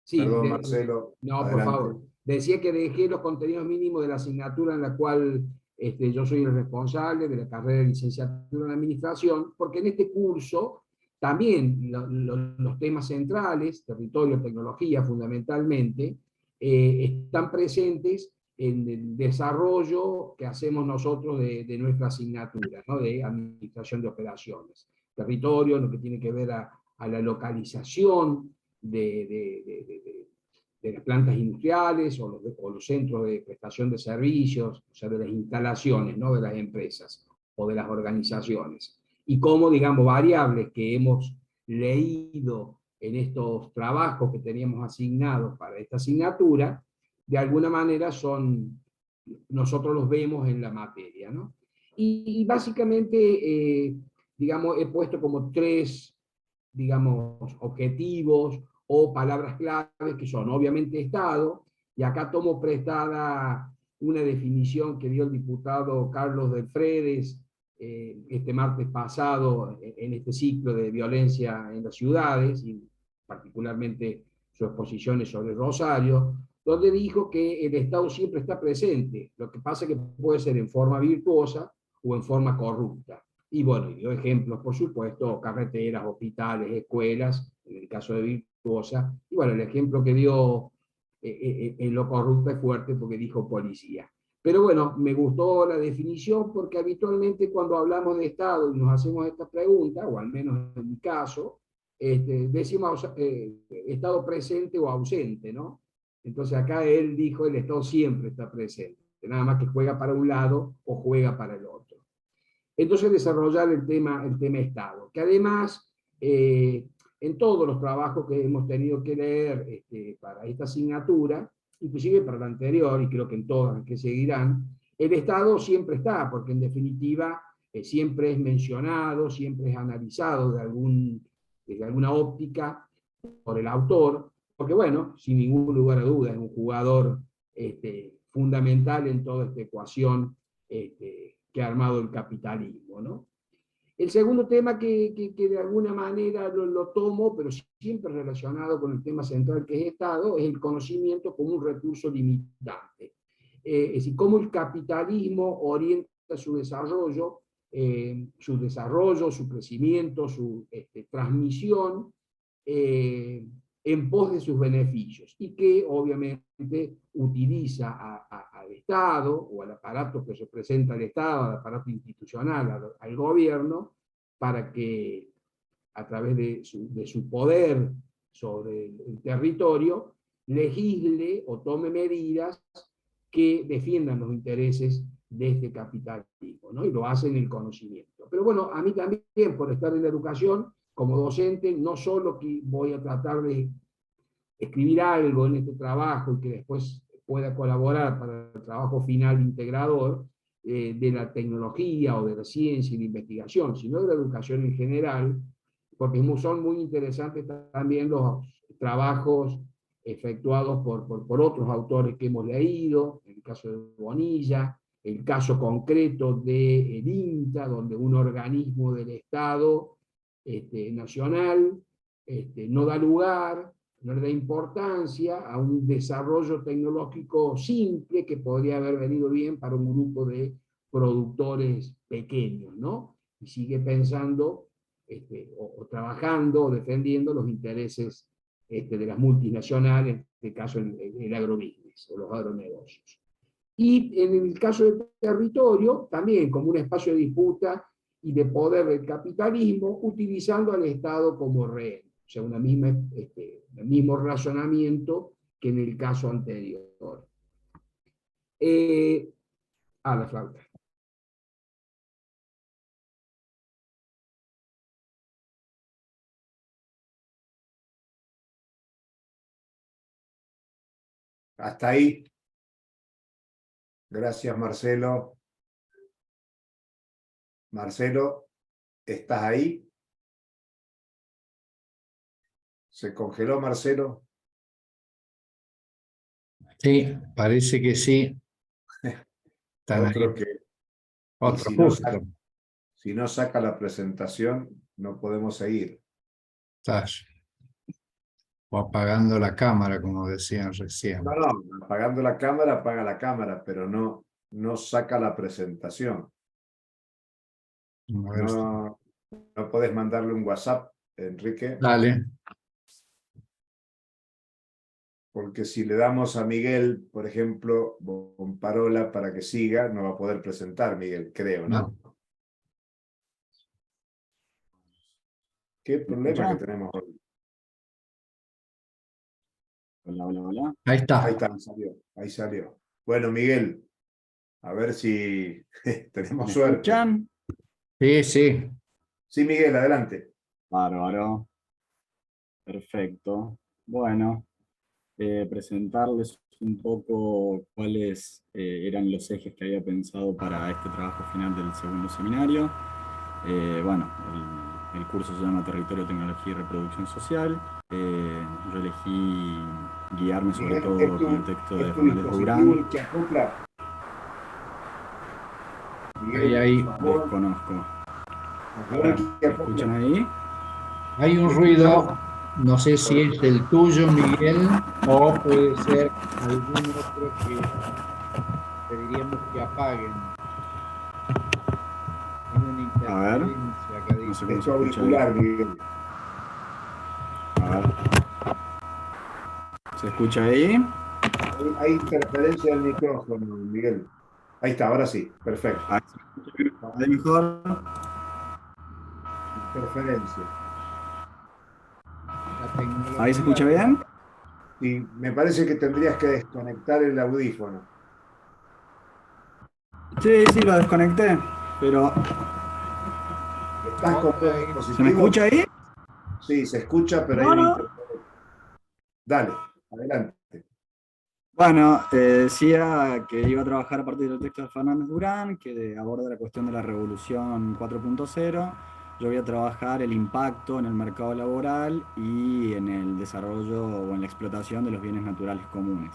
Sí, Perdón, Marcelo. No, adelante. por favor. Decía que dejé los contenidos mínimos de la asignatura en la cual yo soy el responsable de la carrera de licenciatura en administración, porque en este curso también los temas centrales, territorio, tecnología fundamentalmente, están presentes en el desarrollo que hacemos nosotros de nuestra asignatura, ¿no? De administración de operaciones. Territorio, lo que tiene que ver a la localización de las plantas industriales o los centros de prestación de servicios, o sea, de las instalaciones, ¿no? De las empresas o de las organizaciones. Y cómo, digamos, variables que hemos leído en estos trabajos que teníamos asignados para esta asignatura, de alguna manera nosotros los vemos en la materia, ¿no? Y básicamente, digamos, he puesto como tres, digamos, objetivos o palabras claves que son obviamente Estado, y acá tomo prestada una definición que dio el diputado Carlos Delfredes este martes pasado en este ciclo de violencia en las ciudades, y particularmente su exposición sobre Rosario, donde dijo que el Estado siempre está presente, lo que pasa es que puede ser en forma virtuosa o en forma corrupta. Y bueno, dio ejemplos, por supuesto, carreteras, hospitales, escuelas, en el caso de Virtuosa. Y bueno, el ejemplo que dio en lo corrupto es fuerte porque dijo policía. Pero bueno, me gustó la definición porque habitualmente cuando hablamos de Estado y nos hacemos esta pregunta, o al menos en mi caso, decimos Estado presente o ausente, ¿no? Entonces acá él dijo el Estado siempre está presente, nada más que juega para un lado o juega para el otro. Entonces desarrollar el tema Estado, que además en todos los trabajos que hemos tenido que leer para esta asignatura, inclusive para la anterior, y creo que en todas las que seguirán, el Estado siempre está, porque en definitiva siempre es mencionado, siempre es analizado desde alguna óptica por el autor, porque bueno, sin ningún lugar a dudas, es un jugador fundamental en toda esta ecuación que ha armado el capitalismo, ¿no? El segundo tema que de alguna manera lo tomo, pero siempre relacionado con el tema central que es Estado, es el conocimiento como un recurso limitante. Es decir, cómo el capitalismo orienta su desarrollo, su crecimiento, su transmisión, en pos de sus beneficios, y que obviamente utiliza al Estado, o al aparato que representa al Estado, al aparato institucional, al gobierno, para que a través de su poder sobre el territorio, legisle o tome medidas que defiendan los intereses de este capitalismo, ¿no? Y lo hace en el conocimiento. Pero bueno, a mí también, por estar en la educación, como docente, no solo que voy a tratar de escribir algo en este trabajo y que después pueda colaborar para el trabajo final integrador de la tecnología o de la ciencia y la investigación, sino de la educación en general, porque son muy interesantes también los trabajos efectuados por otros autores que hemos leído, el caso de Bonilla, el caso concreto del INTA, donde un organismo del Estado nacional no da lugar, no le da importancia a un desarrollo tecnológico simple que podría haber venido bien para un grupo de productores pequeños, ¿no? Y sigue pensando o trabajando o defendiendo los intereses de las multinacionales, en este caso el agrobusiness o los agronegocios. Y en el caso del territorio, también como un espacio de disputa y de poder del capitalismo, utilizando al Estado como rehén. O sea, el mismo razonamiento que en el caso anterior. La flauta. Hasta ahí. Gracias, Marcelo. Marcelo, ¿estás ahí? ¿Se congeló, Marcelo? Sí, parece que sí. Están Otro ahí. que... Otro si no saca la presentación, no podemos seguir. Estás. O apagando la cámara, como decían recién. No, apagando la cámara, apaga la cámara, pero no saca la presentación. No podés mandarle un WhatsApp, Enrique. Dale. Porque si le damos a Miguel, por ejemplo, con parola para que siga, no va a poder presentar, Miguel, creo, ¿no? ¿Qué problema que tenemos hoy? Hola, hola, hola. Ahí está. Ahí salió. Bueno, Miguel, a ver si tenemos ¿Me suerte. escuchan? Sí, sí. Sí, Miguel, adelante. Bárbaro. Perfecto. Bueno, presentarles un poco cuáles eran los ejes que había pensado para este trabajo final del segundo seminario. Bueno, el curso se llama Territorio, Tecnología y Reproducción Social. Yo elegí guiarme sobre todo con el texto de Fernández Durán. Ahí. Desconozco. ¿Me escuchan ahí? Hay un ruido, no sé si es el tuyo, Miguel, o puede ser algún otro que pediríamos que apaguen. Hay una A ver. Acá No dice. sé cómo Es se tu escucha ahí. auricular, Miguel. A ver. ¿Se escucha ahí? Hay interferencia del micrófono, Miguel. Ahí está, ahora sí, perfecto. Ahí se escucha ahí mejor. Interferencia. La tecnología. ¿Ahí se escucha bien? Y me parece que tendrías que desconectar el audífono. Sí, sí, lo desconecté, pero ¿Estás con dos ¿se me dispositivos? escucha ahí? Sí, se escucha, pero hay No, una no. interferencia. Dale, adelante. Bueno, decía que iba a trabajar a partir del texto de Fernández Durán, que aborda la cuestión de la revolución 4.0. Yo voy a trabajar el impacto en el mercado laboral y en el desarrollo o en la explotación de los bienes naturales comunes.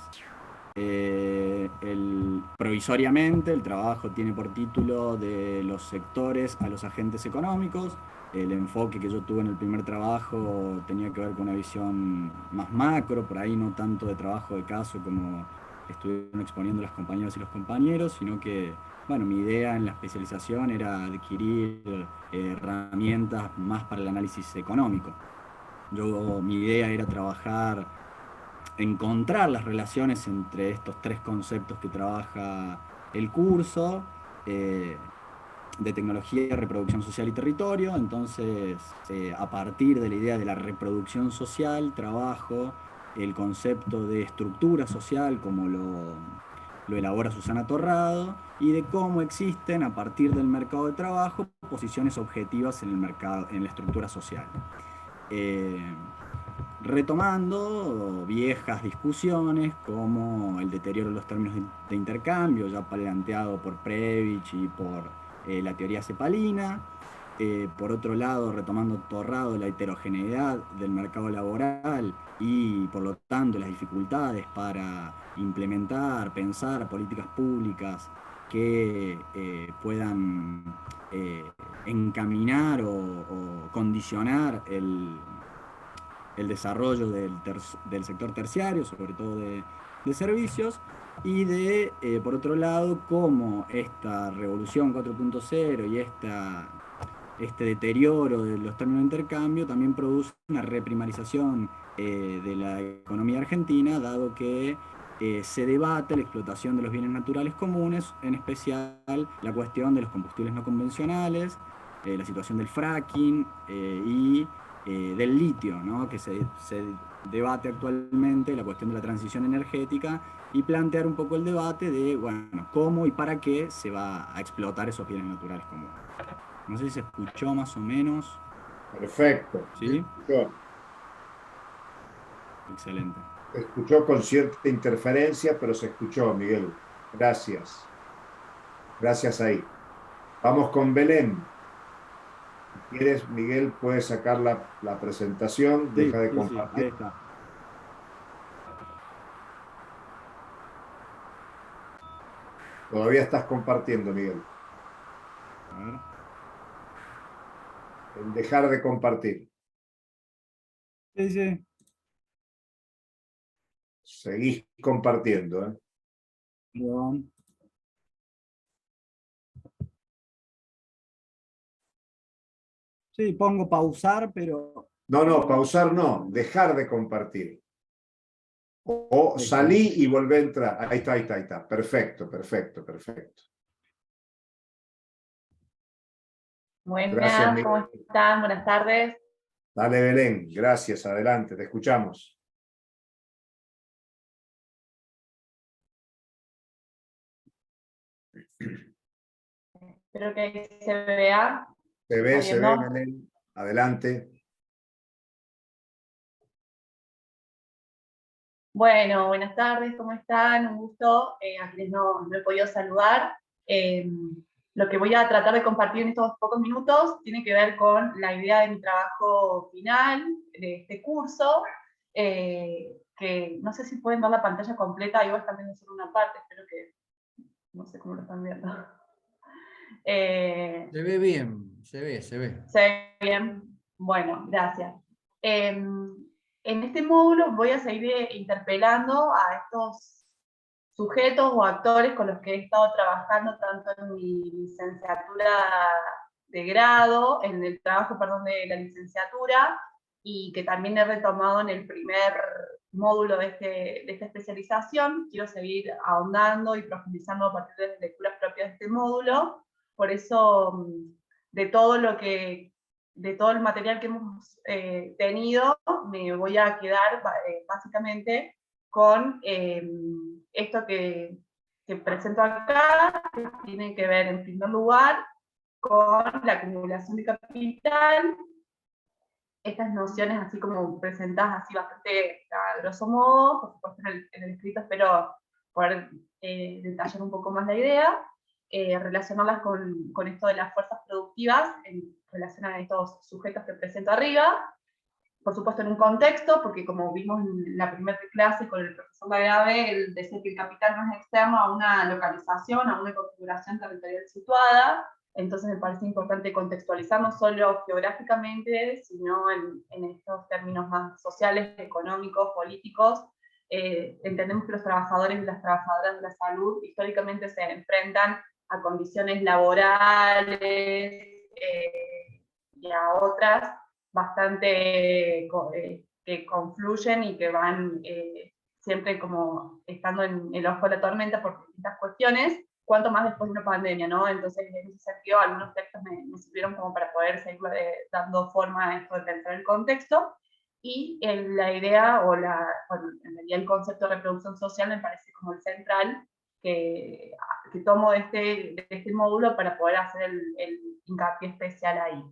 Provisoriamente, el trabajo tiene por título de los sectores a los agentes económicos. El enfoque que yo tuve en el primer trabajo tenía que ver con una visión más macro, por ahí no tanto de trabajo de caso como estuvieron exponiendo las compañeras y los compañeros, sino que, bueno, mi idea en la especialización era adquirir herramientas más para el análisis económico. Mi idea era encontrar las relaciones entre estos tres conceptos que trabaja el curso, de tecnología, reproducción social y territorio. Entonces, a partir de la idea de la reproducción social, trabajo el concepto de estructura social, como lo elabora Susana Torrado, y de cómo existen, a partir del mercado de trabajo, posiciones objetivas en el mercado, en la estructura social. Retomando viejas discusiones como el deterioro de los términos de intercambio, ya planteado por Previch y por la teoría cepalina. Por otro lado, retomando Torrado, la heterogeneidad del mercado laboral y, por lo tanto, las dificultades para implementar, pensar políticas públicas que puedan encaminar o condicionar el desarrollo del sector terciario, sobre todo de servicios, y por otro lado, cómo esta revolución 4.0 y este deterioro de los términos de intercambio también produce una reprimarización de la economía argentina, dado que se debate la explotación de los bienes naturales comunes, en especial la cuestión de los combustibles no convencionales, la situación del fracking y del litio, ¿no? Que se debate actualmente, la cuestión de la transición energética, y plantear un poco el debate de, bueno, cómo y para qué se va a explotar esos bienes naturales comunes. No sé si se escuchó más o menos. Perfecto. ¿Sí? Se Excelente. escuchó con cierta interferencia, pero se escuchó, Miguel. Gracias. Gracias ahí. Vamos con Belén. Si quieres, Miguel, puedes sacar la presentación. Sí, Deja de sí, compartir. ahí está. Todavía estás compartiendo, Miguel. A ver. En dejar de compartir. Sí, sí. Seguís compartiendo, ¿eh? Perdón. Sí, pongo pausar, pero... No, pausar no, dejar de compartir. O salí y volví a entrar. Ahí está. Perfecto. Buenas, Gracias, Miguel. ¿cómo están? Buenas tardes. Dale, Belén, gracias, adelante, te escuchamos. Espero que se vea. Se ve, ¿Está viendo? Belén, adelante. Bueno, buenas tardes, ¿cómo están? Un gusto a quienes no he podido saludar. Lo que voy a tratar de compartir en estos pocos minutos tiene que ver con la idea de mi trabajo final de este curso, que no sé si pueden ver la pantalla completa, igual también solo una parte, espero que, no sé cómo lo están viendo. Se ve bien, se ve. ¿Se ve bien? Bueno, gracias. En este módulo voy a seguir interpelando a estos sujetos o actores con los que he estado trabajando tanto en mi licenciatura grado, en el trabajo, perdón, de la licenciatura, y que también he retomado en el primer módulo de esta especialización. Quiero seguir ahondando y profundizando a partir de las lecturas propias de este módulo. Por eso, de todo el material que hemos tenido, me voy a quedar básicamente con esto que presento acá, que tiene que ver en primer lugar con la acumulación de capital, estas nociones así como presentadas así bastante a grosso modo, por supuesto en el escrito espero poder detallar un poco más la idea, relacionarlas con esto de las fuerzas productivas en relación a estos sujetos que presento arriba, por supuesto en un contexto, porque como vimos en la primera clase con el profesor Lagrave, él decía que el capital no es externo a una localización, a una configuración territorial situada, entonces me parece importante contextualizar no solo geográficamente, sino en estos términos más sociales, económicos, políticos. Entendemos que los trabajadores y las trabajadoras de la salud históricamente se enfrentan a condiciones laborales y a otras bastante que confluyen y que van siempre como estando en el ojo de la tormenta por distintas cuestiones, cuanto más después de una pandemia, ¿no? Entonces, en ese sentido, algunos textos me sirvieron como para poder seguir dando forma a esto de pensar el contexto, y la idea, en realidad el concepto de reproducción social me parece como el central que tomo de este módulo para poder hacer el hincapié especial ahí.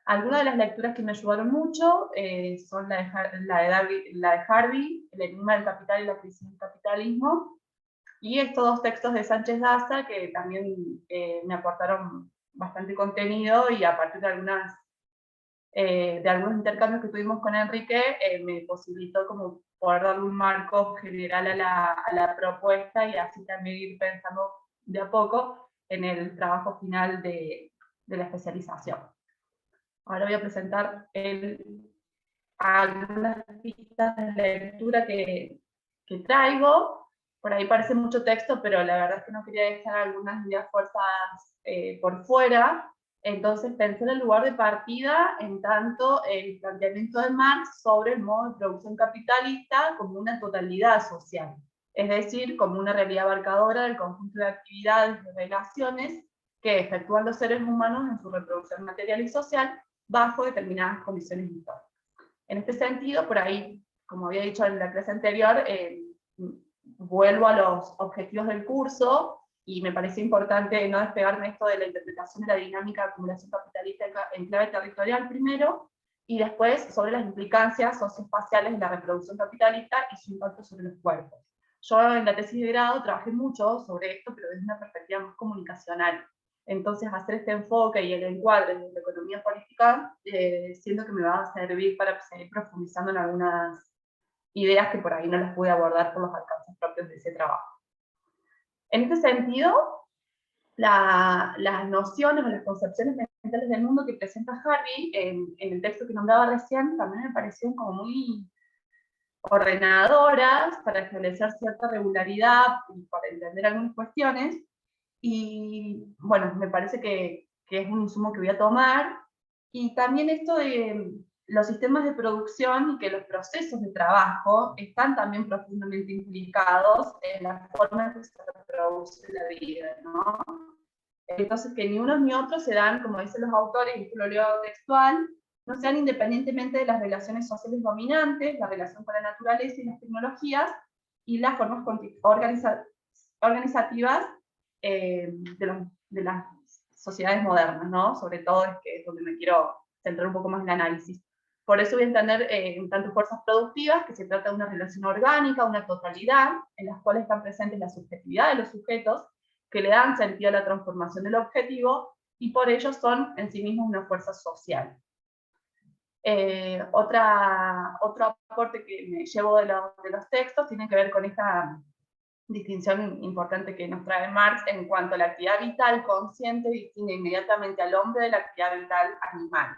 Algunas de las lecturas que me ayudaron mucho son la de Harvey, El enigma del capital y la crisis del capitalismo, y estos dos textos de Sánchez Daza que también me aportaron bastante contenido, y a partir de algunos intercambios que tuvimos con Enrique, me posibilitó como poder darle un marco general a la propuesta, y así también ir pensando de a poco en el trabajo final de la especialización. Ahora voy a presentar algunas pistas de lectura que traigo. Por ahí parece mucho texto, pero la verdad es que no quería dejar algunas ideas fuerzas por fuera. Entonces pensé en el lugar de partida en tanto el planteamiento de Marx sobre el modo de producción capitalista como una totalidad social, es decir, como una realidad abarcadora del conjunto de actividades y relaciones que efectúan los seres humanos en su reproducción material y social bajo determinadas condiciones históricas. En este sentido, por ahí, como había dicho en la clase anterior, vuelvo a los objetivos del curso, y me pareció importante no despegarme esto de la interpretación de la dinámica de acumulación capitalista en clave territorial primero, y después sobre las implicancias socioespaciales de la reproducción capitalista y su impacto sobre los cuerpos. Yo en la tesis de grado trabajé mucho sobre esto, pero desde una perspectiva más comunicacional. Entonces, hacer este enfoque y el encuadre de la economía política, siento que me va a servir para seguir profundizando en algunas ideas que por ahí no las pude abordar por los alcances propios de ese trabajo. En este sentido, las nociones o las concepciones mentales del mundo que presenta Harvey en el texto que nombraba recién también me parecieron como muy ordenadoras para establecer cierta regularidad y para entender algunas cuestiones. Y bueno, me parece que es un insumo que voy a tomar. Y también esto de los sistemas de producción y que los procesos de trabajo están también profundamente implicados en la forma en que se reproduce la vida, ¿no? Entonces, que ni unos ni otros se dan, como dicen los autores, y esto lo leo textual, no sean independientemente de las relaciones sociales dominantes, la relación con la naturaleza y las tecnologías, y las formas organizativas de las sociedades modernas, ¿no? Sobre todo es que es donde me quiero centrar un poco más en el análisis. Por eso voy a entender en tanto fuerzas productivas, que se trata de una relación orgánica, una totalidad, en las cuales están presentes la subjetividad de los sujetos, que le dan sentido a la transformación del objetivo, y por ello son en sí mismos una fuerza social. Otro aporte que me llevo de los textos tiene que ver con esta distinción importante que nos trae Marx en cuanto a la actividad vital consciente distingue inmediatamente al hombre de la actividad vital animal.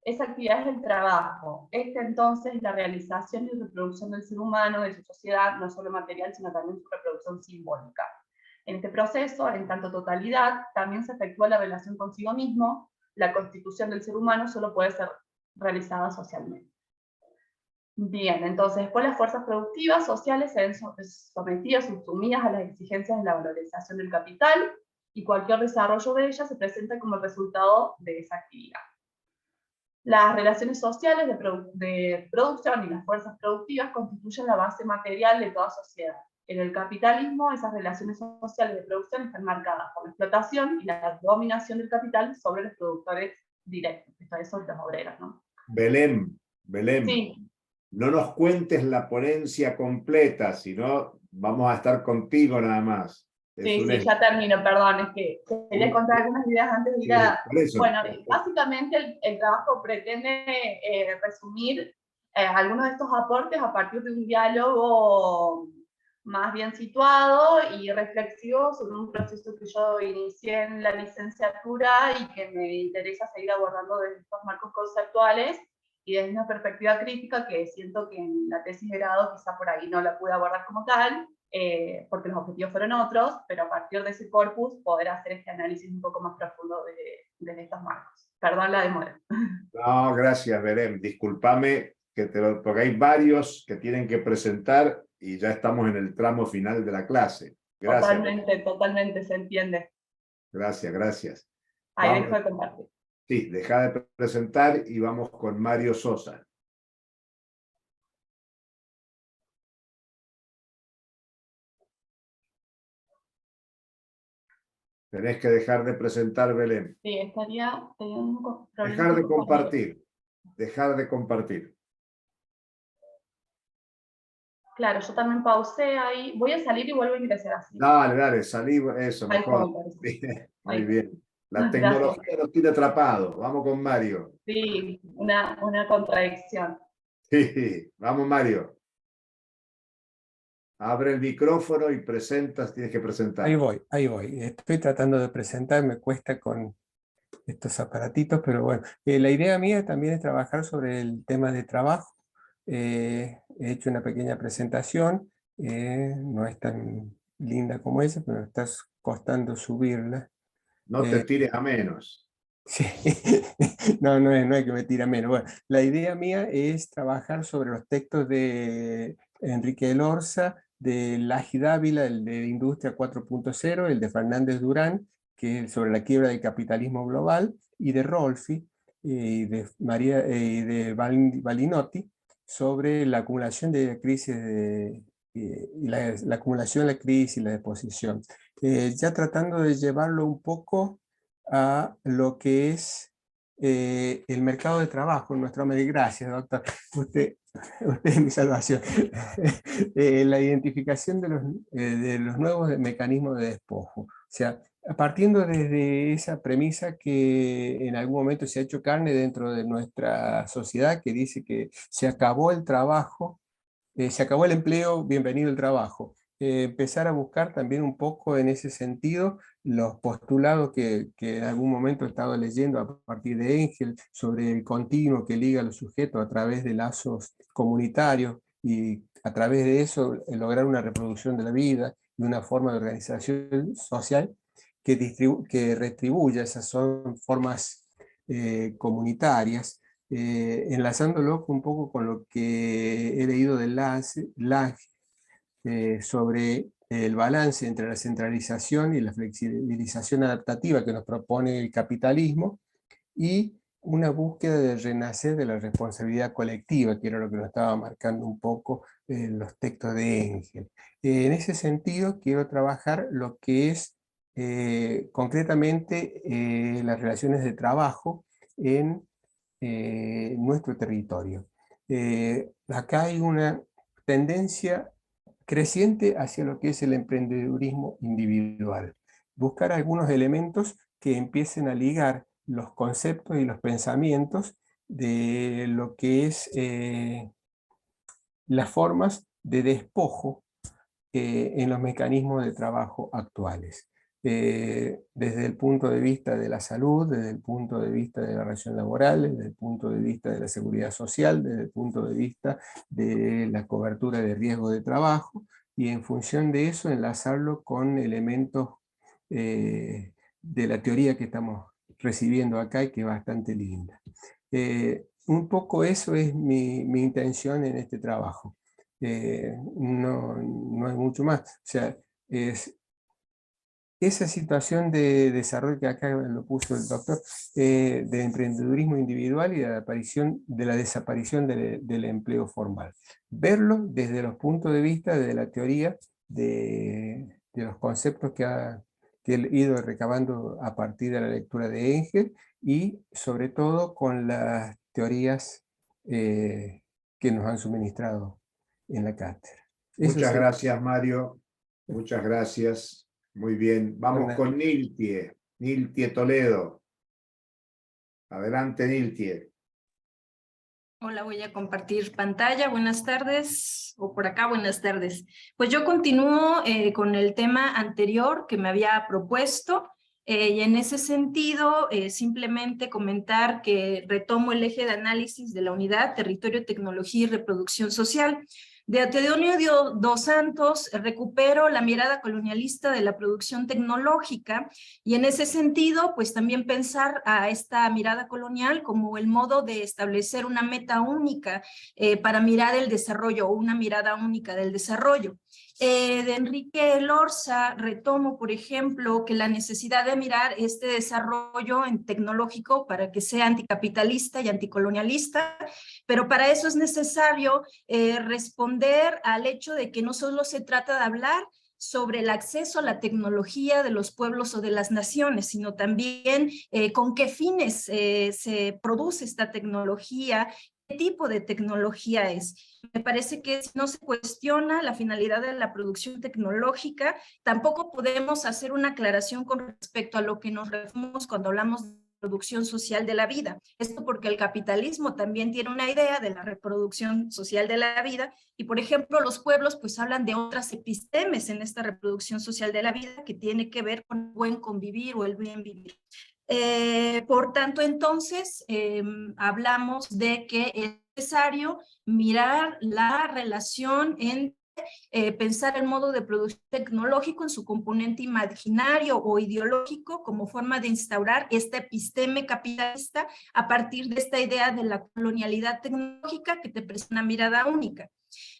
Esa actividad es el trabajo. Esta entonces es la realización y reproducción del ser humano, de su sociedad, no solo material, sino también su reproducción simbólica. En este proceso, en tanto totalidad, también se efectúa la relación consigo mismo. La constitución del ser humano solo puede ser realizada socialmente. Bien, entonces después las fuerzas productivas sociales se ven sometidas, subsumidas a las exigencias de la valorización del capital, y cualquier desarrollo de ellas se presenta como el resultado de esa actividad. Las relaciones sociales de producción y las fuerzas productivas constituyen la base material de toda sociedad. En el capitalismo, esas relaciones sociales de producción están marcadas por la explotación y la dominación del capital sobre los productores directos, esto es sobre los obreros, ¿no? Belén, Sí. no nos cuentes la ponencia completa, sino vamos a estar contigo nada más. Sí, ya termino, perdón, es que quería contar algunas ideas antes de ir a... Bueno, básicamente el trabajo pretende resumir algunos de estos aportes a partir de un diálogo más bien situado y reflexivo sobre un proceso que yo inicié en la licenciatura y que me interesa seguir abordando desde estos marcos conceptuales y desde una perspectiva crítica que siento que en la tesis de grado quizá por ahí no la pude abordar como tal, porque los objetivos fueron otros, pero a partir de ese corpus poder hacer este análisis un poco más profundo de estos marcos. Perdón la demora. No, gracias, Belén. Discúlpame, porque hay varios que tienen que presentar y ya estamos en el tramo final de la clase. Gracias. Totalmente, se entiende. Gracias, gracias. Ahí dejo de compartir. Sí, deja de presentar y vamos con Mario Sosa. Tenés que dejar de presentar, Belén. Sí, estaría teniendo dejar de compartir. Dejar de compartir. Claro, yo también pausé ahí. Voy a salir y vuelvo a ingresar así. Dale, salí, eso, mejor. Muy bien. La tecnología nos tiene atrapados. Vamos con Mario. Sí, una contradicción. Sí, vamos, Mario. Abre el micrófono y presentas, tienes que presentar. Ahí voy. Estoy tratando de presentar, me cuesta con estos aparatitos, pero bueno. La idea mía también es trabajar sobre el tema de trabajo. He hecho una pequeña presentación, no es tan linda como esa, pero me está costando subirla. No te tires a menos. Sí, no hay que me tire a menos. Bueno, la idea mía es trabajar sobre los textos de Enrique Elorza, de Laji Dávila, el de Industria 4.0, el de Fernández Durán, que es sobre la quiebra del capitalismo global, y de Rolfi, y de Balinotti, sobre la acumulación de crisis y la acumulación de la crisis y la deposición. Ya tratando de llevarlo un poco a lo que es el mercado de trabajo en nuestro medio. Gracias, doctor. Usted es mi salvación. La identificación de los nuevos mecanismos de despojo. O sea, partiendo desde esa premisa que en algún momento se ha hecho carne dentro de nuestra sociedad, que dice que se acabó el trabajo, se acabó el empleo, bienvenido el trabajo. Empezar a buscar también un poco en ese sentido los postulados que en algún momento he estado leyendo a partir de Engel sobre el continuo que liga a los sujetos a través de lazos comunitarios y a través de eso lograr una reproducción de la vida y una forma de organización social que retribuya esas son formas comunitarias. Enlazándolo un poco con lo que he leído de Lange sobre el balance entre la centralización y la flexibilización adaptativa que nos propone el capitalismo y una búsqueda de renacer de la responsabilidad colectiva, que era lo que nos estaba marcando un poco los textos de Engel. En ese sentido, quiero trabajar lo que es concretamente las relaciones de trabajo en nuestro territorio. Acá hay una tendencia creciente hacia lo que es el emprendedurismo individual. Buscar algunos elementos que empiecen a ligar los conceptos y los pensamientos de lo que es las formas de despojo en los mecanismos de trabajo actuales. Desde el punto de vista de la salud, desde el punto de vista de la relación laboral, desde el punto de vista de la seguridad social, desde el punto de vista de la cobertura de riesgo de trabajo, y en función de eso enlazarlo con elementos de la teoría que estamos recibiendo acá y que es bastante linda. Un poco eso es mi intención en este trabajo. No hay mucho más. O sea, esa situación de desarrollo que acá lo puso el doctor, de emprendedurismo individual y de la desaparición del empleo formal. Verlo desde los puntos de vista de la teoría, de los conceptos que he ido recabando a partir de la lectura de Engel y sobre todo con las teorías que nos han suministrado en la cátedra. Muchas gracias, Mario. Muchas gracias. Muy bien. Vamos con Niltie. Niltie Toledo. Adelante, Niltie. Hola, voy a compartir pantalla. Buenas tardes, o por acá, buenas tardes. Pues yo continúo con el tema anterior que me había propuesto. Y en ese sentido, simplemente comentar que retomo el eje de análisis de la unidad Territorio, Tecnología y Reproducción Social. De Ateneo dos Santos recupero la mirada colonialista de la producción tecnológica y en ese sentido, pues también pensar a esta mirada colonial como el modo de establecer una meta única para mirar el desarrollo o una mirada única del desarrollo. De Enrique Lorza retomo, por ejemplo, que la necesidad de mirar este desarrollo en tecnológico para que sea anticapitalista y anticolonialista, pero para eso es necesario responder al hecho de que no solo se trata de hablar sobre el acceso a la tecnología de los pueblos o de las naciones, sino también con qué fines se produce esta tecnología, qué tipo de tecnología es. Me parece que si no se cuestiona la finalidad de la producción tecnológica, tampoco podemos hacer una aclaración con respecto a lo que nos referimos cuando hablamos de reproducción social de la vida. Esto porque el capitalismo también tiene una idea de la reproducción social de la vida y, por ejemplo, los pueblos pues hablan de otras epistemes en esta reproducción social de la vida que tiene que ver con el buen convivir o el bien vivir. Por tanto, entonces, hablamos de que es necesario mirar la relación entre pensar el modo de producción tecnológico en su componente imaginario o ideológico como forma de instaurar esta episteme capitalista a partir de esta idea de la colonialidad tecnológica que te presenta una mirada única.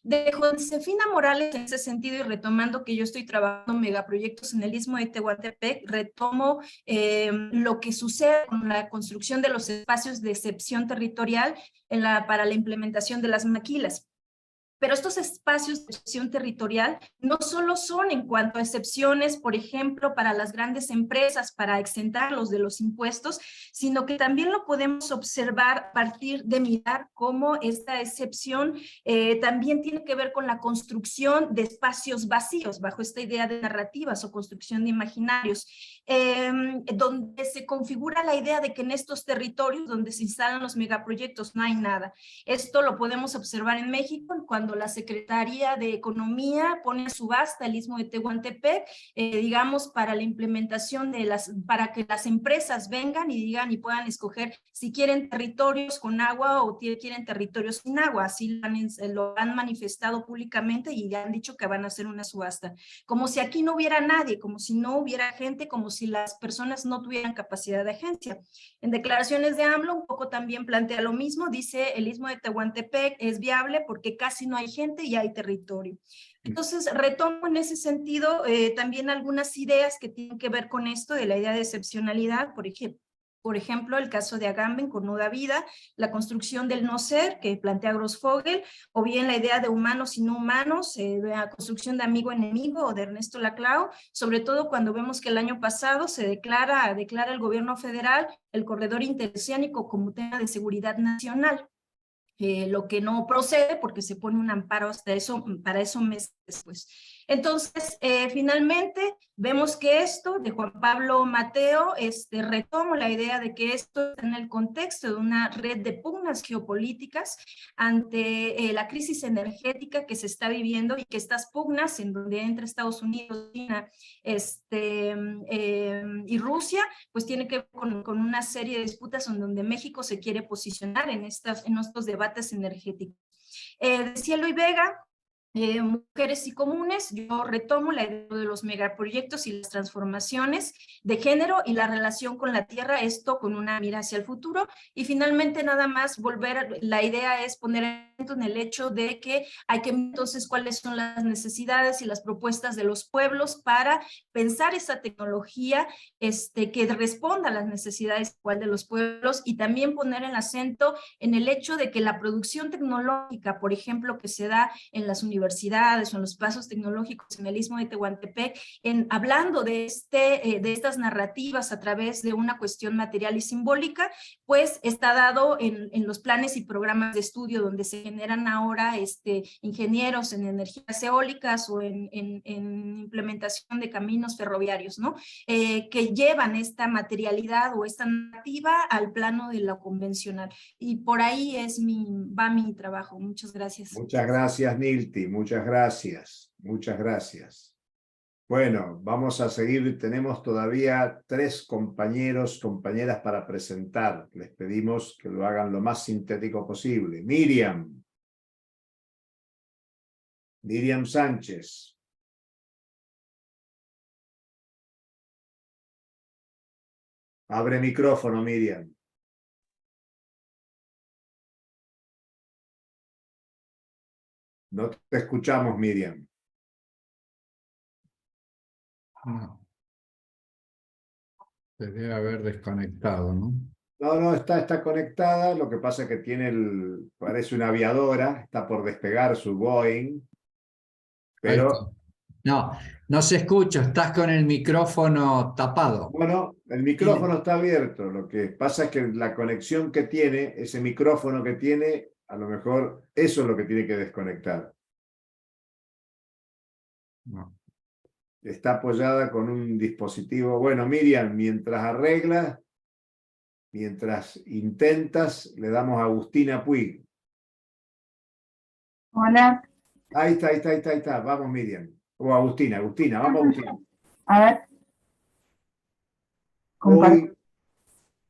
De Josefina Morales, en ese sentido, y retomando que yo estoy trabajando megaproyectos en el Istmo de Tehuantepec, retomo lo que sucede con la construcción de los espacios de excepción territorial para la implementación de las maquilas. Pero estos espacios de excepción territorial no solo son en cuanto a excepciones, por ejemplo, para las grandes empresas, para exentarlos de los impuestos, sino que también lo podemos observar a partir de mirar cómo esta excepción también tiene que ver con la construcción de espacios vacíos, bajo esta idea de narrativas o construcción de imaginarios, donde se configura la idea de que en estos territorios donde se instalan los megaproyectos no hay nada. Esto lo podemos observar en México cuando la Secretaría de Economía pone a subasta el Istmo de Tehuantepec, digamos, para la implementación para que las empresas vengan y digan y puedan escoger si quieren territorios con agua o quieren territorios sin agua. Así lo han manifestado públicamente y ya han dicho que van a hacer una subasta. Como si aquí no hubiera nadie, como si no hubiera gente, como si las personas no tuvieran capacidad de agencia. En declaraciones de AMLO un poco también plantea lo mismo, dice el Istmo de Tehuantepec es viable porque casi no hay gente y hay territorio. Entonces retomo en ese sentido también algunas ideas que tienen que ver con esto de la idea de excepcionalidad, por ejemplo, el caso de Agamben con Nuda Vida, la construcción del no ser que plantea Grossfogel, o bien la idea de humanos y no humanos, la construcción de amigo-enemigo o de Ernesto Laclau, sobre todo cuando vemos que el año pasado se declara el gobierno federal el corredor interoceánico como tema de seguridad nacional. Lo que no procede porque se pone un amparo para eso meses después. Entonces, finalmente, vemos que esto de Juan Pablo Mateo, retomo la idea de que esto está en el contexto de una red de pugnas geopolíticas ante la crisis energética que se está viviendo y que estas pugnas, en donde entra Estados Unidos, China y Rusia, pues tiene que ver con una serie de disputas en donde México se quiere posicionar en estos debates energéticos. De Cielo y Vega, Mujeres y comunes, yo retomo la idea de los megaproyectos y las transformaciones de género y la relación con la tierra, esto con una mira hacia el futuro. Y finalmente nada más volver, la idea es poner en el hecho de que hay que entonces cuáles son las necesidades y las propuestas de los pueblos para pensar esa tecnología que responda a las necesidades igual de los pueblos, y también poner el acento en el hecho de que la producción tecnológica, por ejemplo, que se da en las universidades o en los pasos tecnológicos en el Istmo de Tehuantepec, hablando de estas narrativas a través de una cuestión material y simbólica, pues está dado en los planes y programas de estudio donde se generan ahora ingenieros en energías eólicas o en implementación de caminos ferroviarios, ¿no? Que llevan esta materialidad o esta narrativa al plano de lo convencional. Y por ahí va mi trabajo. Muchas gracias. Muchas gracias, Nilti. Muchas gracias. Muchas gracias. Bueno, vamos a seguir. Tenemos todavía 3 compañeros, compañeras para presentar. Les pedimos que lo hagan lo más sintético posible. Miriam. Miriam Sánchez. Abre micrófono, Miriam. No te escuchamos, Miriam. No. Se debe haber desconectado, ¿no? No, está conectada. Lo que pasa es que parece una aviadora, está por despegar su Boeing. Pero no se escucha, estás con el micrófono tapado. bueno, el micrófono está abierto. Lo que pasa es que la conexión que tiene, ese micrófono que tiene, a lo mejor eso es lo que tiene que desconectar. No. Está apoyada con un dispositivo. Bueno, Miriam, mientras intentas, le damos a Agustina Puig. Hola. Ahí está. Vamos, Miriam. O Agustina, vamos, Agustina. A ver.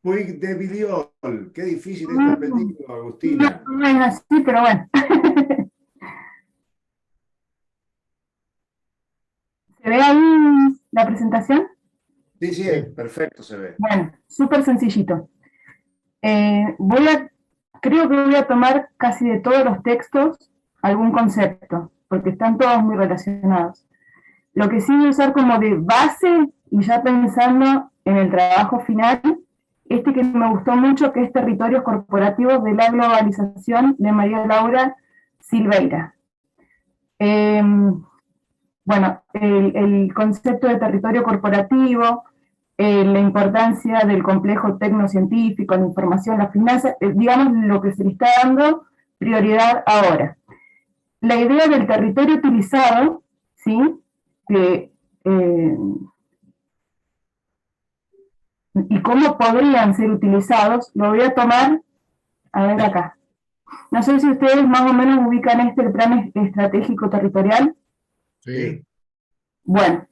Puig de Biliol. Qué difícil este apellido, Agustina. No es así, pero bueno. ¿Se ve ahí la presentación? Sí, perfecto se ve. Bueno, súper sencillito. Creo que voy a tomar casi de todos los textos algún concepto, porque están todos muy relacionados. Lo que sí voy a usar como de base, y ya pensando en el trabajo final, que me gustó mucho, que es Territorios Corporativos de la Globalización, de María Laura Silveira. Bueno, el concepto de territorio corporativo, la importancia del complejo tecnocientífico, la información, la finanza, digamos lo que se le está dando prioridad ahora. La idea del territorio utilizado, ¿sí? Y cómo podrían ser utilizados, lo voy a tomar, a ver acá. No sé si ustedes más o menos ubican el plan estratégico territorial. Sí. Bueno,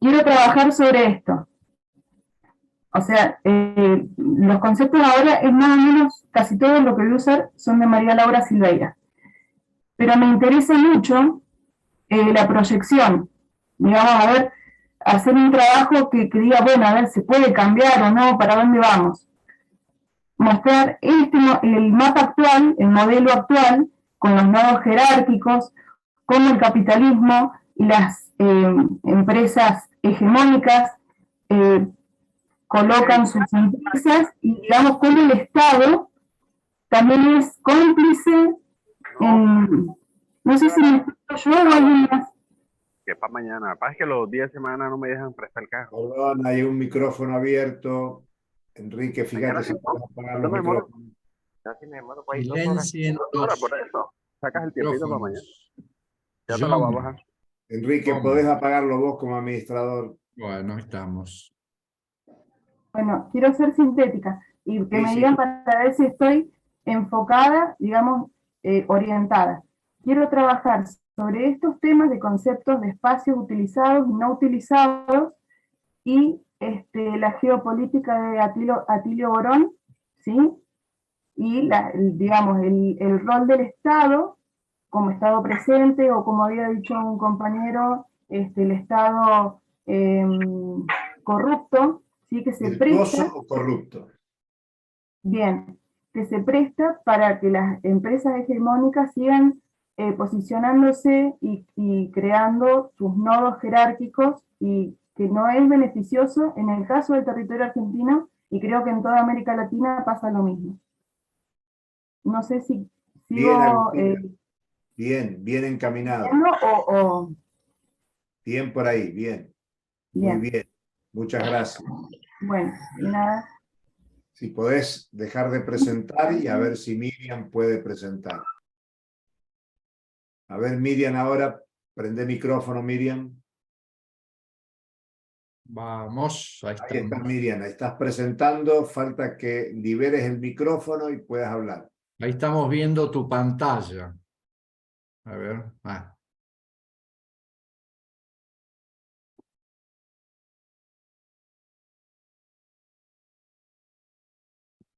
quiero trabajar sobre esto. O sea, los conceptos ahora es más o menos, casi todo lo que voy a usar son de María Laura Silveira. Pero me interesa mucho la proyección. Digamos, a ver, hacer un trabajo que diga, bueno, a ver, ¿se puede cambiar o no? ¿Para dónde vamos? Mostrar el mapa actual, el modelo actual, con los nodos jerárquicos, cómo el capitalismo y las empresas hegemónicas colocan sus empresas, y digamos cómo el Estado también es cómplice en... No sé si me explico yo o alguien más. Que para mañana. Pasa que los días de semana no me dejan prestar el carro. Perdón, hay un micrófono abierto. Enrique, fíjate si puedes apagar los micrófonos. Silencien los por eso. Sacas el tiempito para mañana. Ya te John. la voy a bajar. Enrique, ¿Cómo? ¿podés apagarlo vos como administrador? Bueno, estamos. Bueno, quiero ser sintética y que me digan para ver si estoy enfocada, digamos, orientada. Quiero trabajar sobre estos temas de conceptos de espacios utilizados y no utilizados, y la geopolítica de Atilio Borón, ¿sí? Y digamos, el rol del Estado como Estado presente, o como había dicho un compañero, el Estado corrupto, ¿sí? Que se ¿Virtuoso presta, o corrupto? bien, que se presta para que las empresas hegemónicas sigan posicionándose y creando sus nodos jerárquicos, y que no es beneficioso en el caso del territorio argentino, y creo que en toda América Latina pasa lo mismo. No sé si Bien, sigo Agustina. Bien encaminado. o Bien por ahí, bien. bien. Muy bien. Muchas gracias. Bueno, y nada. Si podés dejar de presentar y a ver si Miriam puede presentar. A ver, Miriam, ahora prende micrófono, Miriam. Vamos, ahí Ahí está, estamos. Miriam, estás presentando, falta que liberes el micrófono y puedas hablar. Ahí estamos viendo tu pantalla. A ver.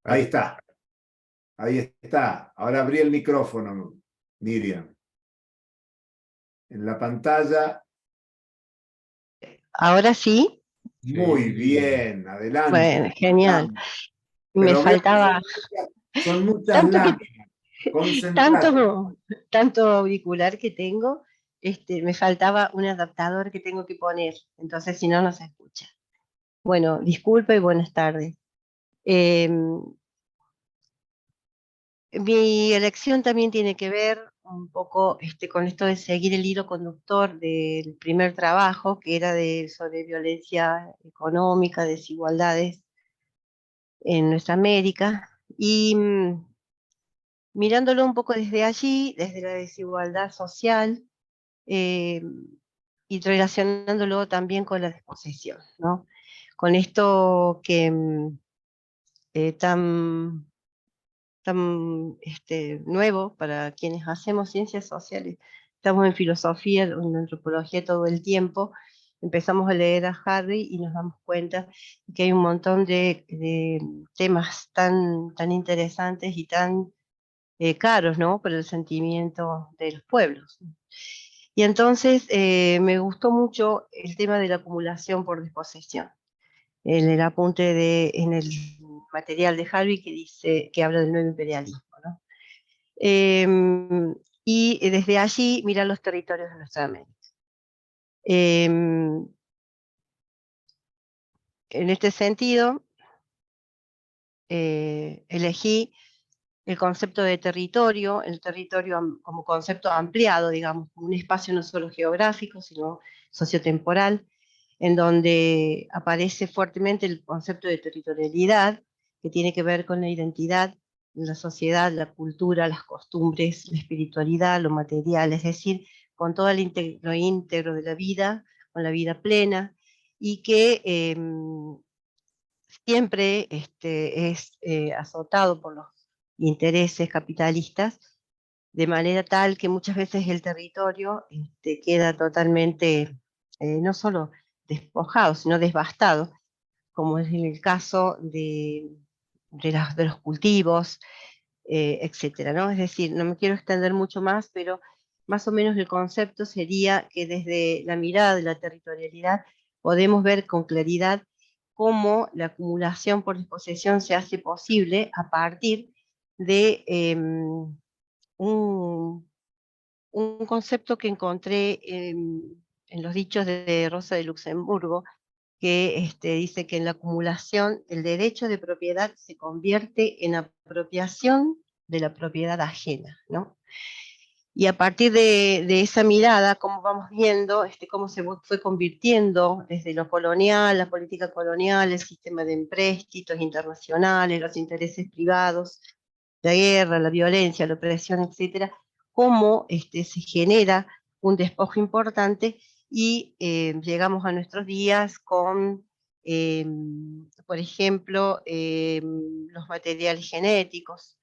Ahí está. Ahí está. Ahora abrí el micrófono, Miriam. En la pantalla. ¿Ahora sí? Muy bien, adelante. Bueno, genial. Me Pero faltaba son muchas tanto láminas. Concentrate. tanto auricular que tengo, me faltaba un adaptador que tengo que poner, entonces si no, no se escucha. Bueno, disculpe y buenas tardes. Mi elección también tiene que ver un poco con esto de seguir el hilo conductor del primer trabajo, que era sobre violencia económica, desigualdades en nuestra América, y mirándolo un poco desde allí, desde la desigualdad social, y relacionándolo también con la desposesión, ¿no? Con esto que tan nuevo para quienes hacemos ciencias sociales. Estamos en filosofía, en antropología todo el tiempo. Empezamos a leer a Harry y nos damos cuenta que hay un montón de temas tan interesantes y tan caros, ¿no? Por el sentimiento de los pueblos. Y entonces me gustó mucho el tema de la acumulación por desposesión. En el apunte en el material de Harvey que habla del nuevo imperialismo, ¿no? Y desde allí mirar los territorios de nuestra América. En este sentido, elegí el concepto de territorio, el territorio como concepto ampliado, digamos, un espacio no solo geográfico, sino sociotemporal, en donde aparece fuertemente el concepto de territorialidad, que tiene que ver con la identidad, la sociedad, la cultura, las costumbres, la espiritualidad, lo material, es decir, con todo lo íntegro de la vida, con la vida plena, y que siempre es azotado por los intereses capitalistas, de manera tal que muchas veces el territorio queda totalmente, no solo despojado, sino devastado, como es en el caso de los cultivos, etcétera, ¿no? Es decir, no me quiero extender mucho más, pero más o menos el concepto sería que desde la mirada de la territorialidad podemos ver con claridad cómo la acumulación por disposesión se hace posible a partir de un concepto que encontré en los dichos de Rosa de Luxemburgo, que dice que en la acumulación el derecho de propiedad se convierte en apropiación de la propiedad ajena, ¿no? Y a partir de esa mirada, cómo vamos viendo cómo se fue convirtiendo desde lo colonial, la política colonial, el sistema de empréstitos internacionales, los intereses privados, la guerra, la violencia, la opresión, etcétera, cómo se genera un despojo importante y llegamos a nuestros días con, por ejemplo, los materiales genéticos,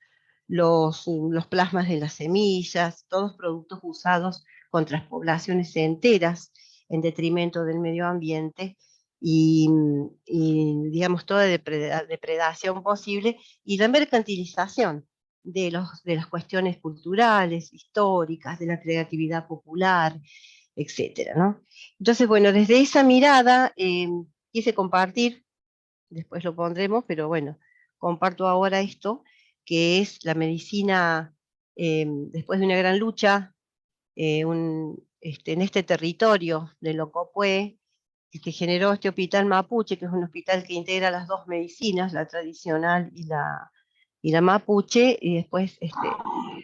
los plasmas de las semillas, todos productos usados contra poblaciones enteras en detrimento del medio ambiente y digamos, toda depredación posible y la mercantilización de las cuestiones culturales, históricas, de la creatividad popular, etcétera, ¿no? Entonces, bueno, desde esa mirada quise compartir, después lo pondremos, pero bueno, comparto ahora esto, que es la medicina después de una gran lucha en este territorio de Locopué, que generó este hospital mapuche, que es un hospital que integra las dos medicinas, la tradicional y la mapuche, y después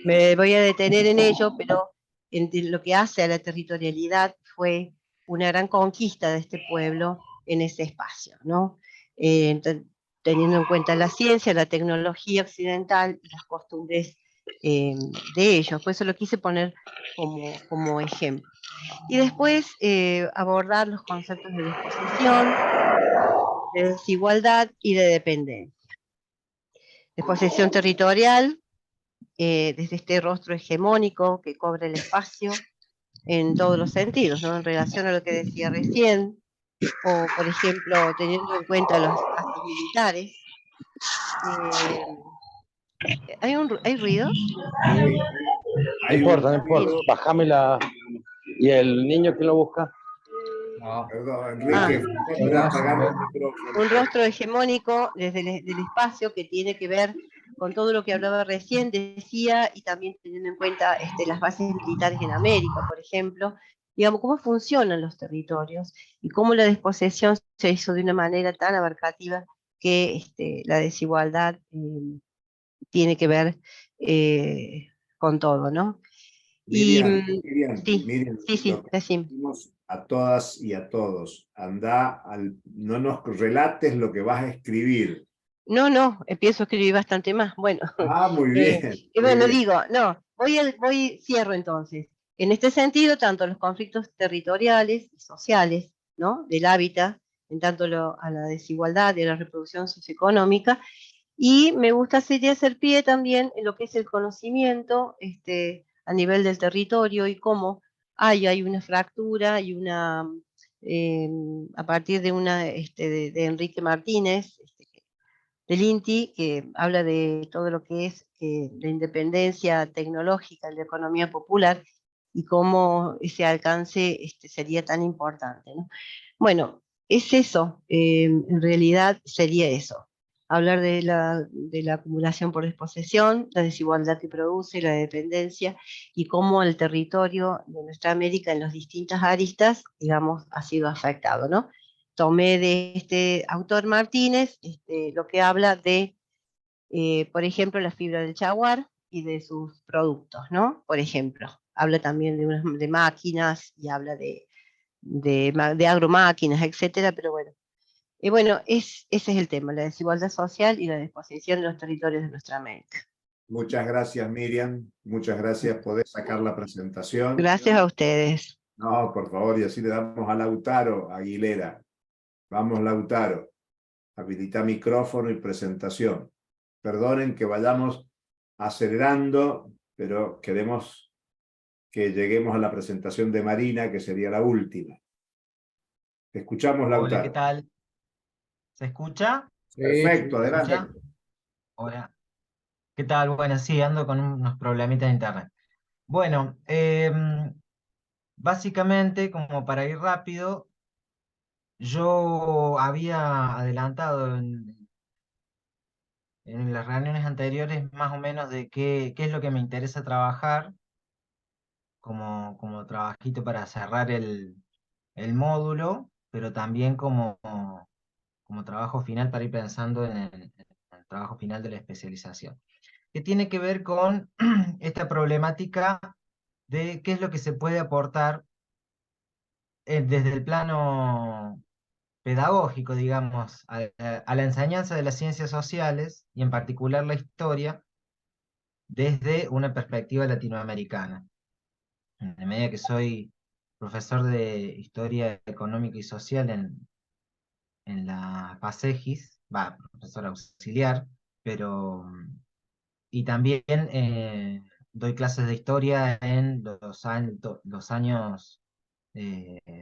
me voy a detener en ello, pero en lo que hace a la territorialidad fue una gran conquista de este pueblo en ese espacio, ¿no? Teniendo en cuenta la ciencia, la tecnología occidental y las costumbres de ellos. Por eso lo quise poner como ejemplo. Y después abordar los conceptos de disposición, de desigualdad y de dependencia. Disposición territorial, desde este rostro hegemónico que cobra el espacio en todos los sentidos, ¿no? En relación a lo que decía recién, o por ejemplo, teniendo en cuenta los actos militares. ¿Hay ruido? No importa, no importa. Bájame la... ¿Y el niño quién lo busca? No. Perdón, Enrique, apagame el micrófono. Un rostro hegemónico desde el espacio que tiene que ver con todo lo que hablaba recién, decía, y también teniendo en cuenta las bases militares en América, por ejemplo, digamos, cómo funcionan los territorios y cómo la desposesión se hizo de una manera tan abarcativa que la desigualdad tiene que ver con todo, ¿no? Miriam, Miriam, sí, lo que decimos a todas y a todos, no nos relates lo que vas a escribir. No, empiezo a escribir bastante más. Bueno, muy bien. Bueno, digo, no, cierro entonces. En este sentido, tanto los conflictos territoriales y sociales, ¿no? Del hábitat, en tanto a la desigualdad y a la reproducción socioeconómica, y me gustaría hacer pie también en lo que es el conocimiento a nivel del territorio y cómo hay una fractura y una, a partir de una de Enrique Martínez, del INTI, que habla de todo lo que es la independencia tecnológica en la economía popular y cómo ese alcance sería tan importante, ¿no? Bueno, es eso, en realidad sería eso. Hablar de la acumulación por desposesión, la desigualdad que produce, la dependencia y cómo el territorio de nuestra América en las distintas aristas, digamos, ha sido afectado, ¿no? Tomé de este autor Martínez lo que habla de, por ejemplo, la fibra del jaguar y de sus productos, ¿no? Por ejemplo, habla también de máquinas y habla de agromáquinas, etcétera, pero bueno. Ese es el tema, la desigualdad social y la disposición de los territorios de nuestra América. Muchas gracias, Miriam. Muchas gracias. Podés sacar la presentación. Gracias a ustedes. No, por favor, y así le damos a Lautaro Aguilera. Vamos, Lautaro. Habilita micrófono y presentación. Perdonen que vayamos acelerando, pero queremos que lleguemos a la presentación de Marina, que sería la última. Te escuchamos, Lautaro. Hola, ¿qué tal? ¿Se escucha? Perfecto, adelante. ¿Escucha? Hola. ¿Qué tal? Bueno, sí, ando con unos problemitas de internet. Bueno, básicamente, como para ir rápido, yo había adelantado en las reuniones anteriores más o menos de qué es lo que me interesa trabajar como trabajito para cerrar el módulo, pero también como trabajo final para ir pensando en el trabajo final de la especialización, que tiene que ver con esta problemática de qué es lo que se puede aportar desde el plano pedagógico, digamos, a la enseñanza de las ciencias sociales, y en particular la historia, desde una perspectiva latinoamericana. En medida que soy profesor de Historia Económica y Social en la PASEGIS, profesor auxiliar, y también doy clases de historia en los años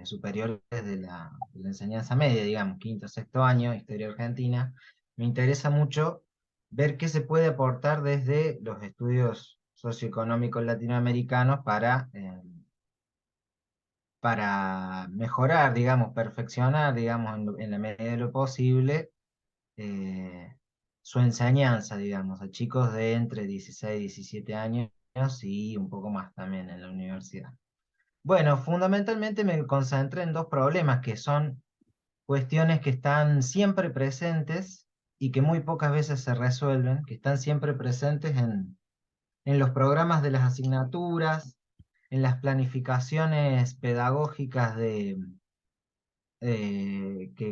superiores de la enseñanza media, digamos, quinto, sexto año, historia argentina. Me interesa mucho ver qué se puede aportar desde los estudios socioeconómicos latinoamericanos para mejorar, digamos, perfeccionar, digamos, en la medida de lo posible, su enseñanza, digamos, a chicos de entre 16 y 17 años y un poco más también en la universidad. Bueno, fundamentalmente me concentré en dos problemas que son cuestiones que están siempre presentes y que muy pocas veces se resuelven, que están siempre presentes en los programas de las asignaturas, en las planificaciones pedagógicas que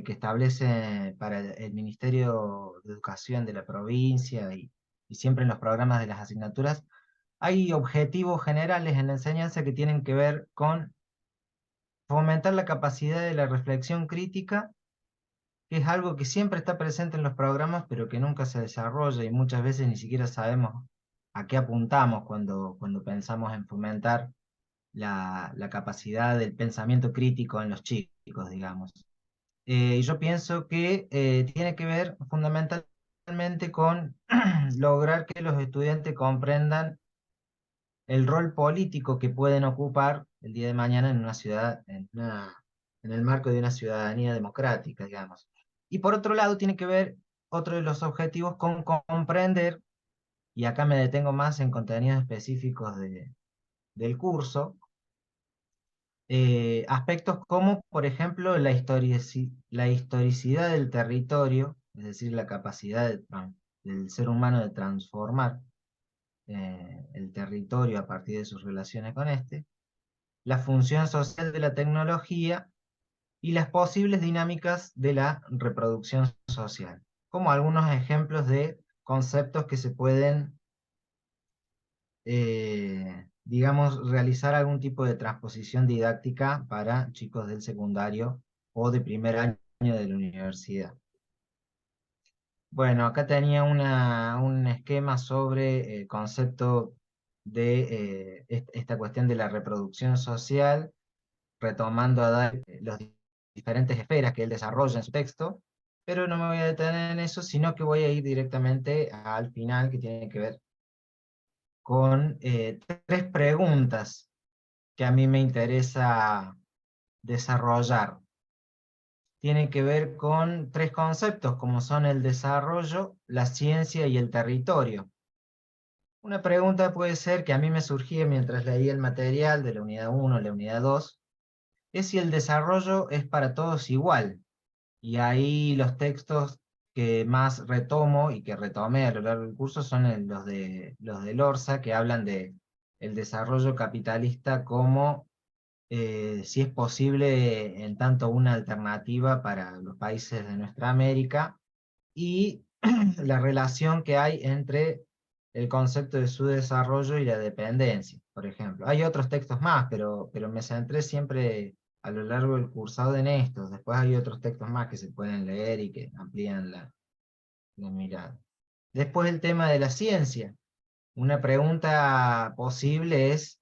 establece para el Ministerio de Educación de la provincia y siempre en los programas de las asignaturas. Hay objetivos generales en la enseñanza que tienen que ver con fomentar la capacidad de la reflexión crítica, que es algo que siempre está presente en los programas, pero que nunca se desarrolla y muchas veces ni siquiera sabemos a qué apuntamos cuando pensamos en fomentar la capacidad del pensamiento crítico en los chicos, digamos. Y yo pienso que tiene que ver fundamentalmente con lograr que los estudiantes comprendan el rol político que pueden ocupar el día de mañana en una ciudad, en el marco de una ciudadanía democrática, digamos. Y por otro lado tiene que ver otro de los objetivos con comprender, y acá me detengo más en contenidos específicos del curso, aspectos como, por ejemplo, la historicidad del territorio, es decir, la capacidad del ser humano de transformar el territorio a partir de sus relaciones con este, la función social de la tecnología y las posibles dinámicas de la reproducción social, como algunos ejemplos de conceptos que se pueden digamos, realizar algún tipo de transposición didáctica para chicos del secundario o de primer año de la universidad. Bueno, acá tenía un esquema sobre el concepto de esta cuestión de la reproducción social, retomando a dar las diferentes esferas que él desarrolla en su texto, pero no me voy a detener en eso, sino que voy a ir directamente al final, que tiene que ver con tres preguntas que a mí me interesa desarrollar. Tiene que ver con tres conceptos, como son el desarrollo, la ciencia y el territorio. Una pregunta puede ser, que a mí me surgía mientras leía el material de la unidad 1, la unidad 2, es si el desarrollo es para todos igual. Y ahí los textos que más retomo y que retomé a lo largo del curso son los de Lorza, que hablan de el desarrollo capitalista como si es posible en tanto una alternativa para los países de nuestra América, y la relación que hay entre el concepto de su desarrollo y la dependencia, por ejemplo. Hay otros textos más, pero me centré siempre a lo largo del cursado en estos. Después hay otros textos más que se pueden leer y que amplían la mirada. Después el tema de la ciencia. Una pregunta posible es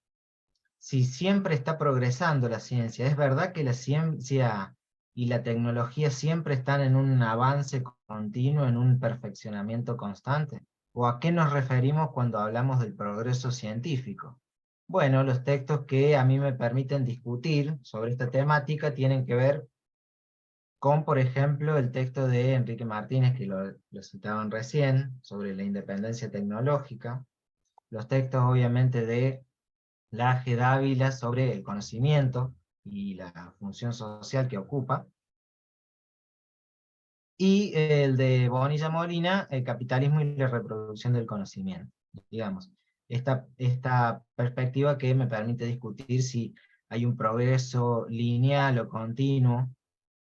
si siempre está progresando la ciencia. ¿Es verdad que la ciencia y la tecnología siempre están en un avance continuo, en un perfeccionamiento constante? ¿O a qué nos referimos cuando hablamos del progreso científico? Bueno, los textos que a mí me permiten discutir sobre esta temática tienen que ver con, por ejemplo, el texto de Enrique Martínez, que lo citaban recién, sobre la independencia tecnológica, los textos obviamente de Laje Dávila sobre el conocimiento y la función social que ocupa, y el de Bonilla Molina, el capitalismo y la reproducción del conocimiento. Digamos, esta perspectiva que me permite discutir si hay un progreso lineal o continuo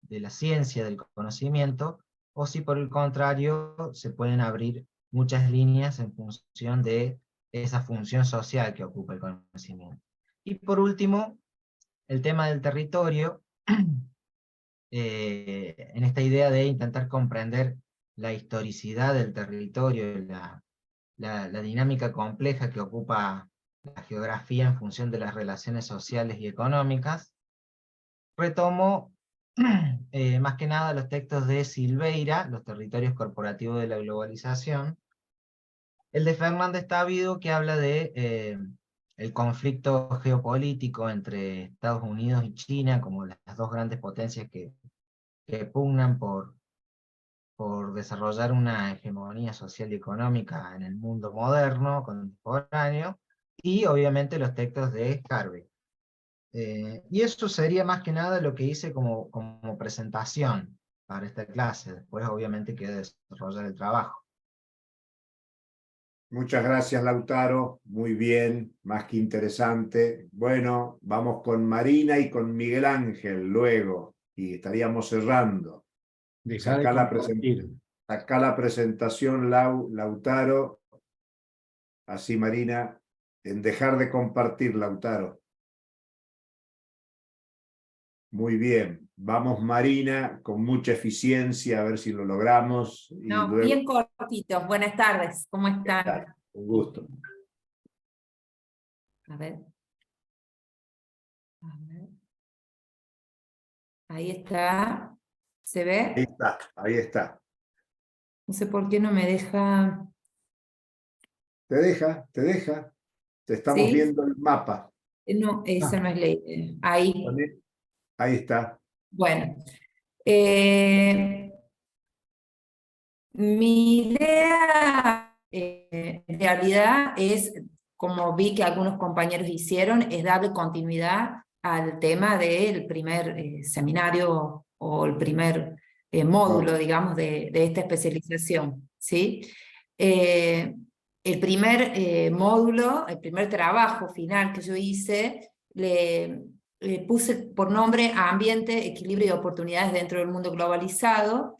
de la ciencia del conocimiento, o si por el contrario se pueden abrir muchas líneas en función de esa función social que ocupa el conocimiento. Y por último, el tema del territorio, en esta idea de intentar comprender la historicidad del territorio, la dinámica compleja que ocupa la geografía en función de las relaciones sociales y económicas, retomo más que nada los textos de Silveira, Los territorios corporativos de la globalización, El de Fernández Távido, que habla de el conflicto geopolítico entre Estados Unidos y China, como las dos grandes potencias que pugnan por desarrollar una hegemonía social y económica en el mundo moderno, contemporáneo, y obviamente los textos de Harvey. Y eso sería más que nada lo que hice como presentación para esta clase. Después obviamente queda desarrollar el trabajo. Muchas gracias, Lautaro. Muy bien, más que interesante. Bueno, vamos con Marina y con Miguel Ángel luego, y estaríamos cerrando. Sacá la presentación, Lautaro. Así, Marina, en dejar de compartir, Lautaro. Muy bien. Vamos, Marina, con mucha eficiencia, a ver si lo logramos. Y no, luego... bien cortito. Buenas tardes, ¿cómo están? Un gusto. A ver. Ahí está. ¿Se ve? Ahí está, ahí está. No sé por qué no me deja. Te deja, te deja. Te estamos ¿Sí? viendo el mapa. No, esa no es la idea. Ahí. Ahí está. Bueno. Mi idea, en realidad, es, como vi que algunos compañeros hicieron, es darle continuidad al tema del primer seminario o el primer módulo, digamos, de esta especialización, ¿sí? El primer módulo, el primer trabajo final que yo hice, le puse por nombre a Ambiente, Equilibrio y Oportunidades dentro del mundo globalizado,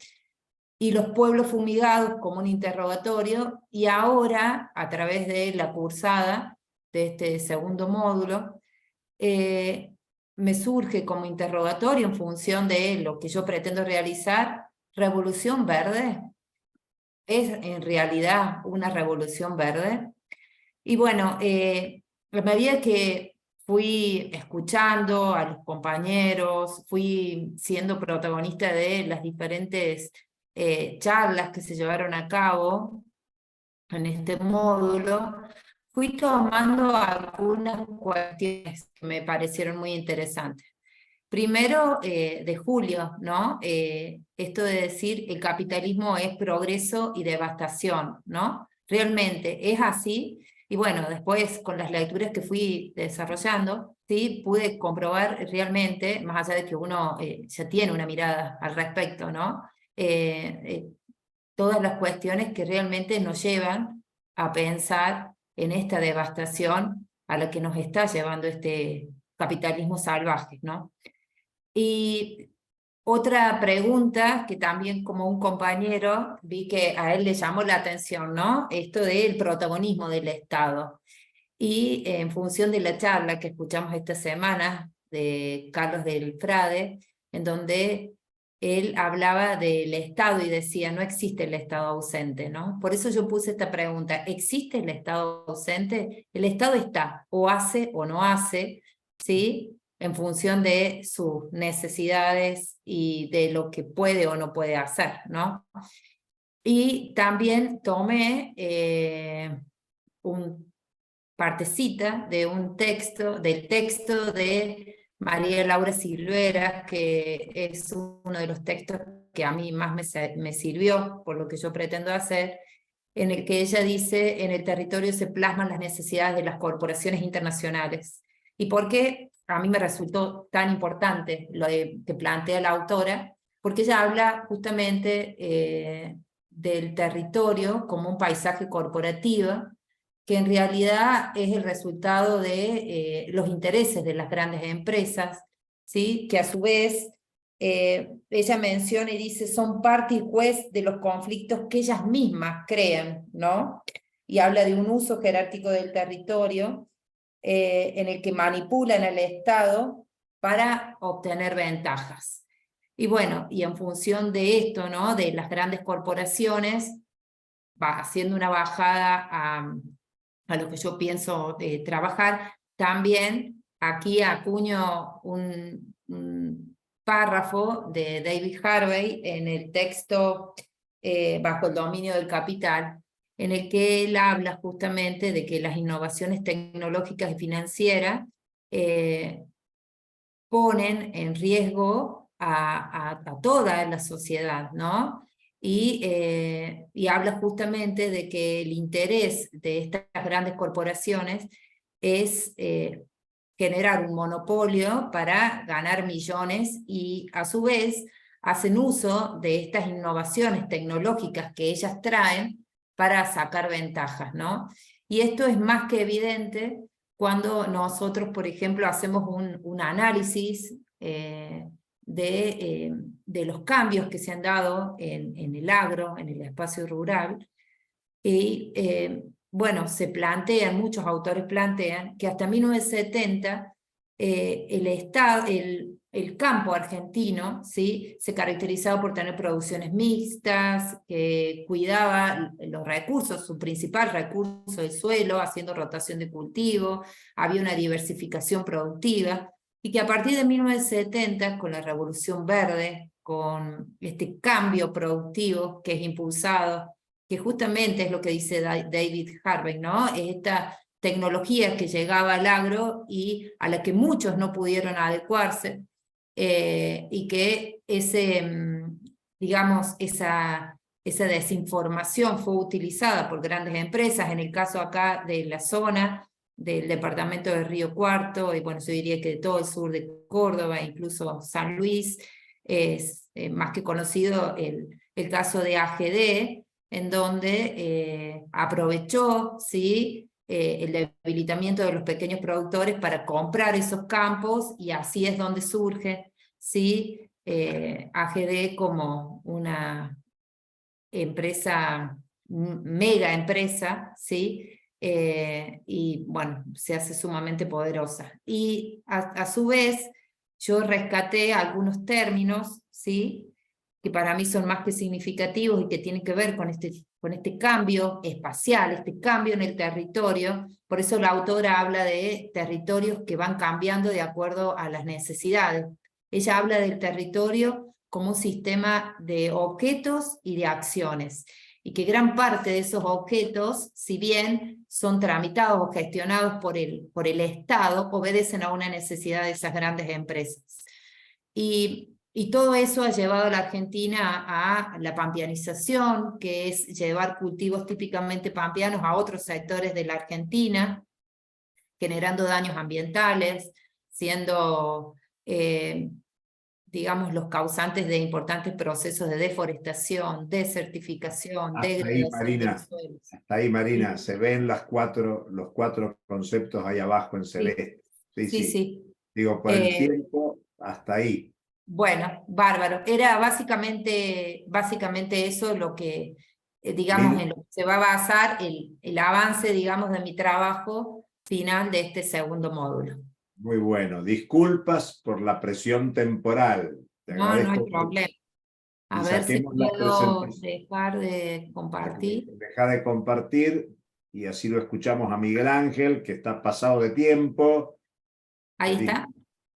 y los pueblos fumigados como un interrogatorio, y ahora, a través de la cursada de este segundo módulo, me surge como interrogatorio en función de lo que yo pretendo realizar, ¿revolución verde? ¿Es en realidad una revolución verde? Y bueno, a medida que fui escuchando a los compañeros, fui siendo protagonista de las diferentes charlas que se llevaron a cabo en este módulo, fui tomando algunas cuestiones que me parecieron muy interesantes. Primero, de Julio, ¿no? Esto de decir el capitalismo es progreso y devastación, ¿no? Realmente es así. Y bueno, después con las lecturas que fui desarrollando, ¿sí? Pude comprobar realmente, más allá de que uno ya tiene una mirada al respecto, ¿no? Todas las cuestiones que realmente nos llevan a pensar en esta devastación a la que nos está llevando este capitalismo salvaje, ¿no? Y otra pregunta que también como un compañero vi que a él le llamó la atención, ¿no? Esto del protagonismo del Estado. Y en función de la charla que escuchamos esta semana de Carlos del Frade, en donde él hablaba del Estado y decía, no existe el Estado ausente, ¿no? Por eso yo puse esta pregunta, ¿existe el Estado ausente? El Estado está, o hace o no hace, ¿sí? En función de sus necesidades y de lo que puede o no puede hacer, ¿no? Y también tomé un partecita de un texto, del texto de María Laura Silveira, que es uno de los textos que a mí más me sirvió por lo que yo pretendo hacer, en el que ella dice, en el territorio se plasman las necesidades de las corporaciones internacionales. ¿Y por qué a mí me resultó tan importante lo que plantea la autora? Porque ella habla justamente del territorio como un paisaje corporativo, que en realidad es el resultado de los intereses de las grandes empresas, ¿sí? Que a su vez ella menciona y dice son parte y juez de los conflictos que ellas mismas crean, ¿no? Y habla de un uso jerárquico del territorio en el que manipulan al Estado para obtener ventajas. Y bueno, y en función de esto, ¿no? De las grandes corporaciones, va haciendo una bajada a lo que yo pienso trabajar, también aquí acuño un párrafo de David Harvey en el texto Bajo el dominio del capital, en el que él habla justamente de que las innovaciones tecnológicas y financieras ponen en riesgo a toda la sociedad, ¿no? Y habla justamente de que el interés de estas grandes corporaciones es generar un monopolio para ganar millones y a su vez hacen uso de estas innovaciones tecnológicas que ellas traen para sacar ventajas, ¿no? Y esto es más que evidente cuando nosotros, por ejemplo, hacemos un análisis de los cambios que se han dado en el agro, en el espacio rural, y bueno, se plantean, muchos autores plantean, que hasta 1970 el campo argentino, ¿sí?, se caracterizaba por tener producciones mixtas, que cuidaba los recursos, su principal recurso, el suelo, haciendo rotación de cultivo, había una diversificación productiva, y que a partir de 1970, con la Revolución Verde, con este cambio productivo que es impulsado, que justamente es lo que dice David Harvey, ¿no? Esta tecnología que llegaba al agro y a la que muchos no pudieron adecuarse, y que digamos, esa desinformación fue utilizada por grandes empresas, en el caso acá de la zona del departamento de Río Cuarto, y bueno, yo diría que de todo el sur de Córdoba, incluso San Luis, es más que conocido el caso de AGD, en donde aprovechó, ¿sí?, el debilitamiento de los pequeños productores para comprar esos campos, y así es donde surge, ¿sí?, AGD como una empresa, mega empresa, ¿sí?, y bueno, se hace sumamente poderosa. Y a su vez, yo rescaté algunos términos, ¿sí?, que para mí son más que significativos y que tienen que ver con este cambio espacial, este cambio en el territorio. Por eso la autora habla de territorios que van cambiando de acuerdo a las necesidades. Ella habla del territorio como un sistema de objetos y de acciones, y que gran parte de esos objetos, si bien son tramitados o gestionados por el Estado, obedecen a una necesidad de esas grandes empresas. Y todo eso ha llevado a la Argentina a la pampeanización, que es llevar cultivos típicamente pampeanos a otros sectores de la Argentina, generando daños ambientales, siendo, digamos, los causantes de importantes procesos de deforestación, desertificación, degradación de los suelos. Hasta ahí, Marina, se ven los cuatro conceptos ahí abajo en celeste. Sí. Digo, por el tiempo, hasta ahí. Bueno, bárbaro. Era básicamente eso lo que, digamos, en lo que se va a basar el avance, digamos, de mi trabajo final de este segundo módulo. Muy bueno. Disculpas por la presión temporal. No hay problema. A ver si puedo dejar de compartir. Deja de compartir y así lo escuchamos a Miguel Ángel, que está pasado de tiempo. Ahí está.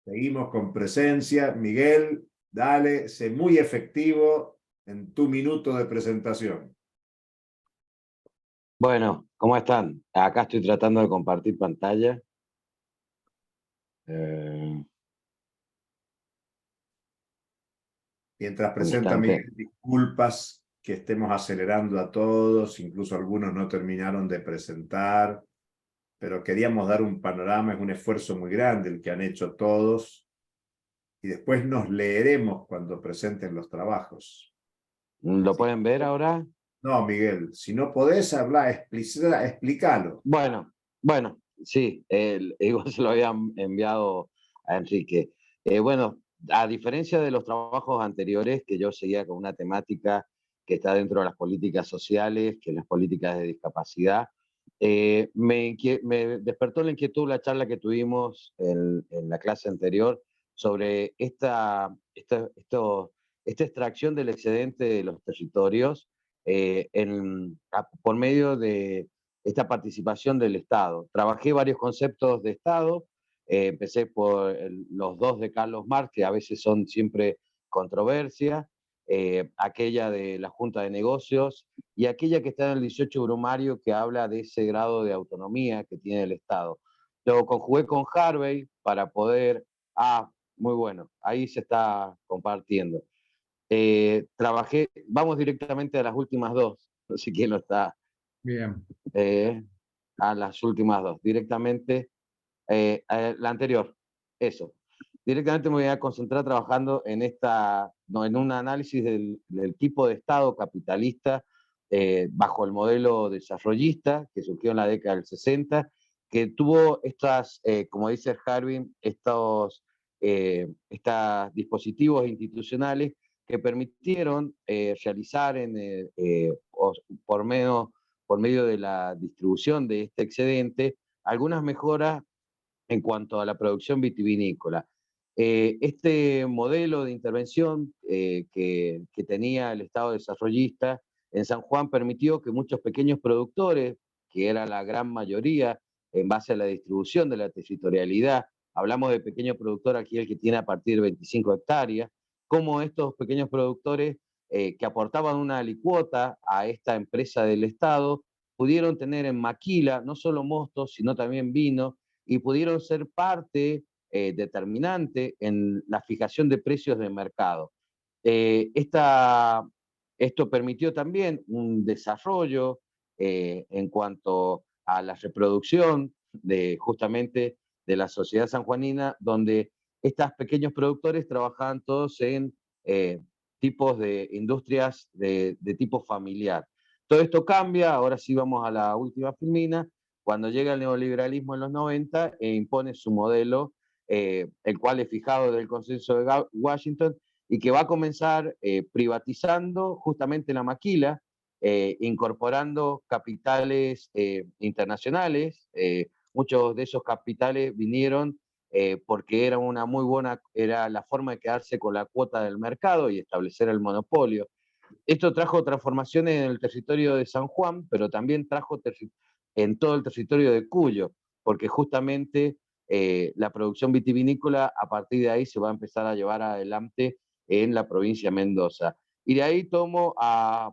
Seguimos con presencia. Miguel, dale, sé muy efectivo en tu minuto de presentación. Bueno, ¿cómo están? Acá estoy tratando de compartir pantalla. Mientras presenta Miguel, disculpas que estemos acelerando a todos, incluso algunos no terminaron de presentar, pero queríamos dar un panorama, es un esfuerzo muy grande el que han hecho todos, y después nos leeremos cuando presenten los trabajos. ¿Lo pueden ver ahora? No, Miguel, si no podés hablar, explícalo. Bueno, sí, igual se lo había enviado a Enrique. Bueno, a diferencia de los trabajos anteriores, que yo seguía con una temática que está dentro de las políticas sociales, que las políticas de discapacidad, me despertó la inquietud la charla que tuvimos en la clase anterior sobre esta extracción del excedente de los territorios por medio de esta participación del Estado. Trabajé varios conceptos de Estado, empecé por los dos de Carlos Marx, que a veces son siempre controversia, aquella de la Junta de Negocios y aquella que está en el 18 Brumario que habla de ese grado de autonomía que tiene el Estado. Lo conjugué con Harvey para poder... muy bueno, ahí se está compartiendo. Vamos directamente a las últimas dos, no sé quién lo está. Bien. A las últimas dos, directamente, la anterior, eso. Directamente me voy a concentrar trabajando en en un análisis del tipo de Estado capitalista bajo el modelo desarrollista que surgió en la década del 60, que tuvo estas, como dice Harvey, estos dispositivos institucionales que permitieron realizar por medio de la distribución de este excedente algunas mejoras en cuanto a la producción vitivinícola. Este modelo de intervención que tenía el Estado desarrollista en San Juan permitió que muchos pequeños productores, que era la gran mayoría en base a la distribución de la territorialidad, hablamos de pequeño productor aquí el que tiene a partir de 25 hectáreas, como estos pequeños productores que aportaban una alicuota a esta empresa del Estado, pudieron tener en maquila no solo mostos, sino también vino, y pudieron ser parte determinante en la fijación de precios de mercado. Esto permitió también un desarrollo en cuanto a la reproducción justamente de la sociedad sanjuanina, donde estos pequeños productores trabajaban todos en tipos de industrias de tipo familiar. Todo esto cambia, ahora sí vamos a la última filmina, cuando llega el neoliberalismo en los 90 e impone su modelo, el cual es fijado del Consenso de Washington, y que va a comenzar privatizando justamente la maquila, incorporando capitales internacionales. Muchos de esos capitales vinieron porque era la forma de quedarse con la cuota del mercado y establecer el monopolio. Esto trajo transformaciones en el territorio de San Juan, pero también trajo en todo el territorio de Cuyo, porque justamente la producción vitivinícola a partir de ahí se va a empezar a llevar adelante en la provincia de Mendoza. Y de ahí tomo a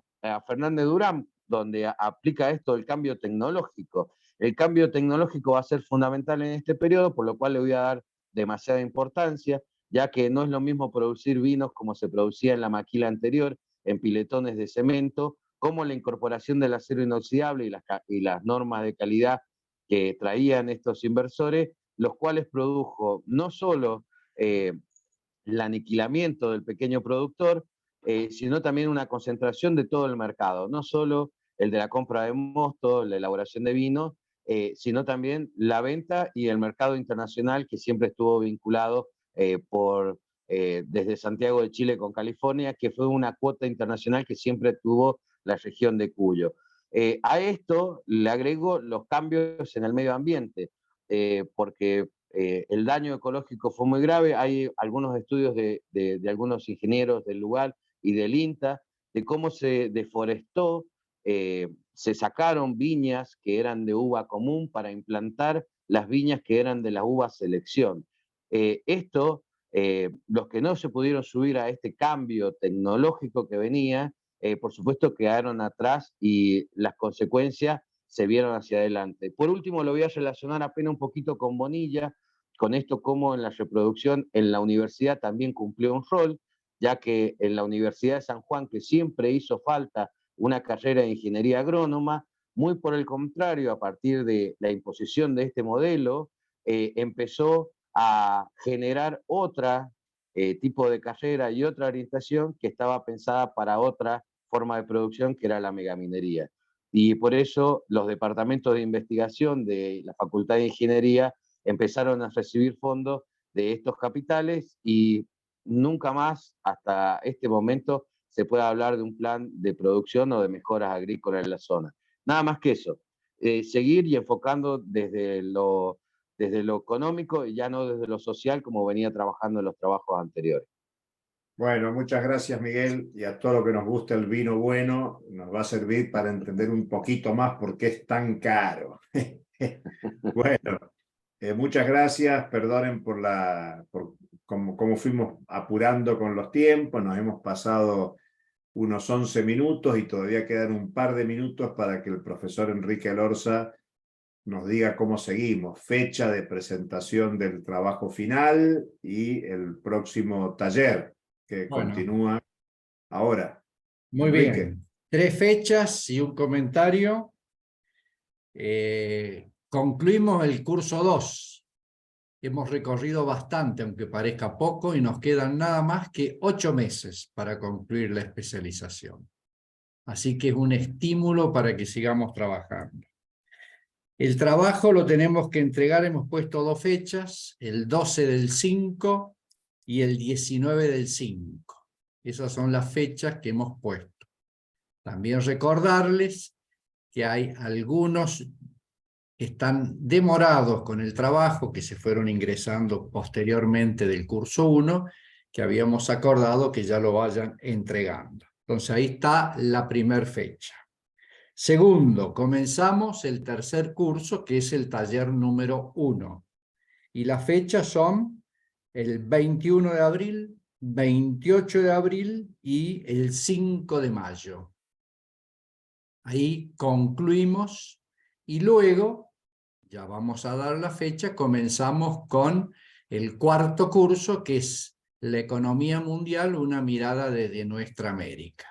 Fernández Durán, donde aplica esto del cambio tecnológico. El cambio tecnológico va a ser fundamental en este periodo, por lo cual le voy a dar demasiada importancia, ya que no es lo mismo producir vinos como se producía en la maquila anterior, en piletones de cemento, como la incorporación del acero inoxidable y las normas de calidad que traían estos inversores, los cuales produjo no solo el aniquilamiento del pequeño productor, sino también una concentración de todo el mercado, no solo el de la compra de mosto, la elaboración de vino, sino también la venta y el mercado internacional que siempre estuvo vinculado desde Santiago de Chile con California, que fue una cuota internacional que siempre tuvo la región de Cuyo. A esto le agrego los cambios en el medio ambiente, porque el daño ecológico fue muy grave. Hay algunos estudios de algunos ingenieros del lugar y del INTA, de cómo se deforestó, se sacaron viñas que eran de uva común para implantar las viñas que eran de la uva selección. Los que no se pudieron subir a este cambio tecnológico que venía, por supuesto quedaron atrás y las consecuencias se vieron hacia adelante. Por último, lo voy a relacionar apenas un poquito con Bonilla, con esto como en la reproducción en la universidad también cumplió un rol, ya que en la Universidad de San Juan, que siempre hizo falta una carrera de ingeniería agrónoma, muy por el contrario, a partir de la imposición de este modelo, empezó a generar otra tipo de carrera y otra orientación que estaba pensada para otra forma de producción, que era la megaminería. Y por eso los departamentos de investigación de la Facultad de Ingeniería empezaron a recibir fondos de estos capitales y nunca más, hasta este momento, se puede hablar de un plan de producción o de mejoras agrícolas en la zona. Nada más que eso, seguir y enfocando desde lo económico y ya no desde lo social como venía trabajando en los trabajos anteriores. Bueno, muchas gracias, Miguel, y a todo lo que nos gusta el vino bueno nos va a servir para entender un poquito más por qué es tan caro. Bueno, muchas gracias, perdonen por cómo fuimos apurando con los tiempos, nos hemos pasado unos 11 minutos y todavía quedan un par de minutos para que el profesor Enrique Elorza nos diga cómo seguimos, fecha de presentación del trabajo final y el próximo taller que continúa ahora. Muy Enrique. bien. 3 fechas y un comentario. Concluimos el curso 2. Hemos recorrido bastante, aunque parezca poco, y nos quedan nada más que 8 meses para concluir la especialización. Así que es un estímulo para que sigamos trabajando. El trabajo lo tenemos que entregar, hemos puesto 2 fechas, el 12 del 5 y el 19 del 5. Esas son las fechas que hemos puesto. También recordarles que hay algunos que están demorados con el trabajo, que se fueron ingresando posteriormente del curso 1, que habíamos acordado que ya lo vayan entregando. Entonces ahí está la primera fecha. Segundo, comenzamos el tercer curso, que es el taller número 1. Y las fechas son el 21 de abril, 28 de abril y el 5 de mayo. Ahí concluimos y luego, ya vamos a dar la fecha, comenzamos con el cuarto curso, que es la economía mundial, una mirada desde nuestra América.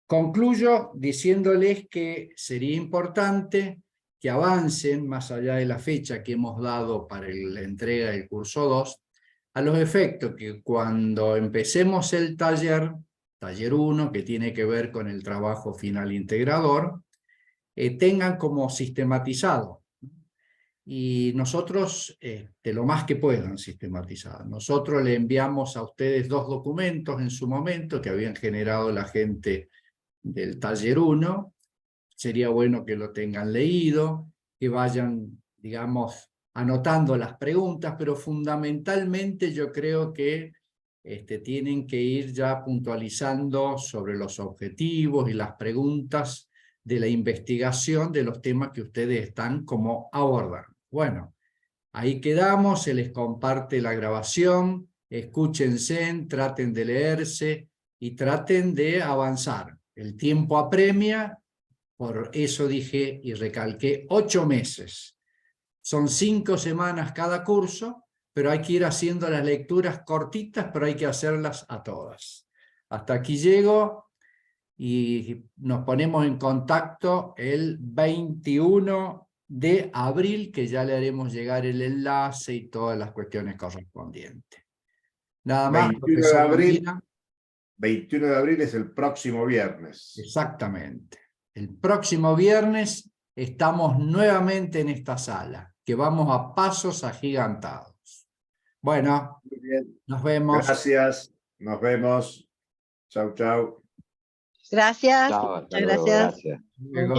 Concluyo diciéndoles que sería importante que avancen más allá de la fecha que hemos dado para la entrega del curso 2, a los efectos que cuando empecemos el taller 1, que tiene que ver con el trabajo final integrador, tengan como sistematizado. Y nosotros, lo más que puedan sistematizar. Nosotros le enviamos a ustedes 2 documentos en su momento que habían generado la gente del taller 1. Sería bueno que lo tengan leído, que vayan, digamos, anotando las preguntas, pero fundamentalmente yo creo que tienen que ir ya puntualizando sobre los objetivos y las preguntas de la investigación de los temas que ustedes están como abordando. Bueno, ahí quedamos, se les comparte la grabación, escúchense, traten de leerse y traten de avanzar. El tiempo apremia, por eso dije y recalqué 8 meses. Son 5 semanas cada curso, pero hay que ir haciendo las lecturas cortitas, pero hay que hacerlas a todas. Hasta aquí llego y nos ponemos en contacto el 21 de abril, que ya le haremos llegar el enlace y todas las cuestiones correspondientes. Nada más, 21 de abril, 21 de abril es el próximo viernes. Exactamente. El próximo viernes estamos nuevamente en esta sala, que vamos a pasos agigantados. Bueno, muy bien. Nos vemos. Gracias, nos vemos. Chau, chau. Gracias. Chao, hasta Muchas luego, gracias. gracias.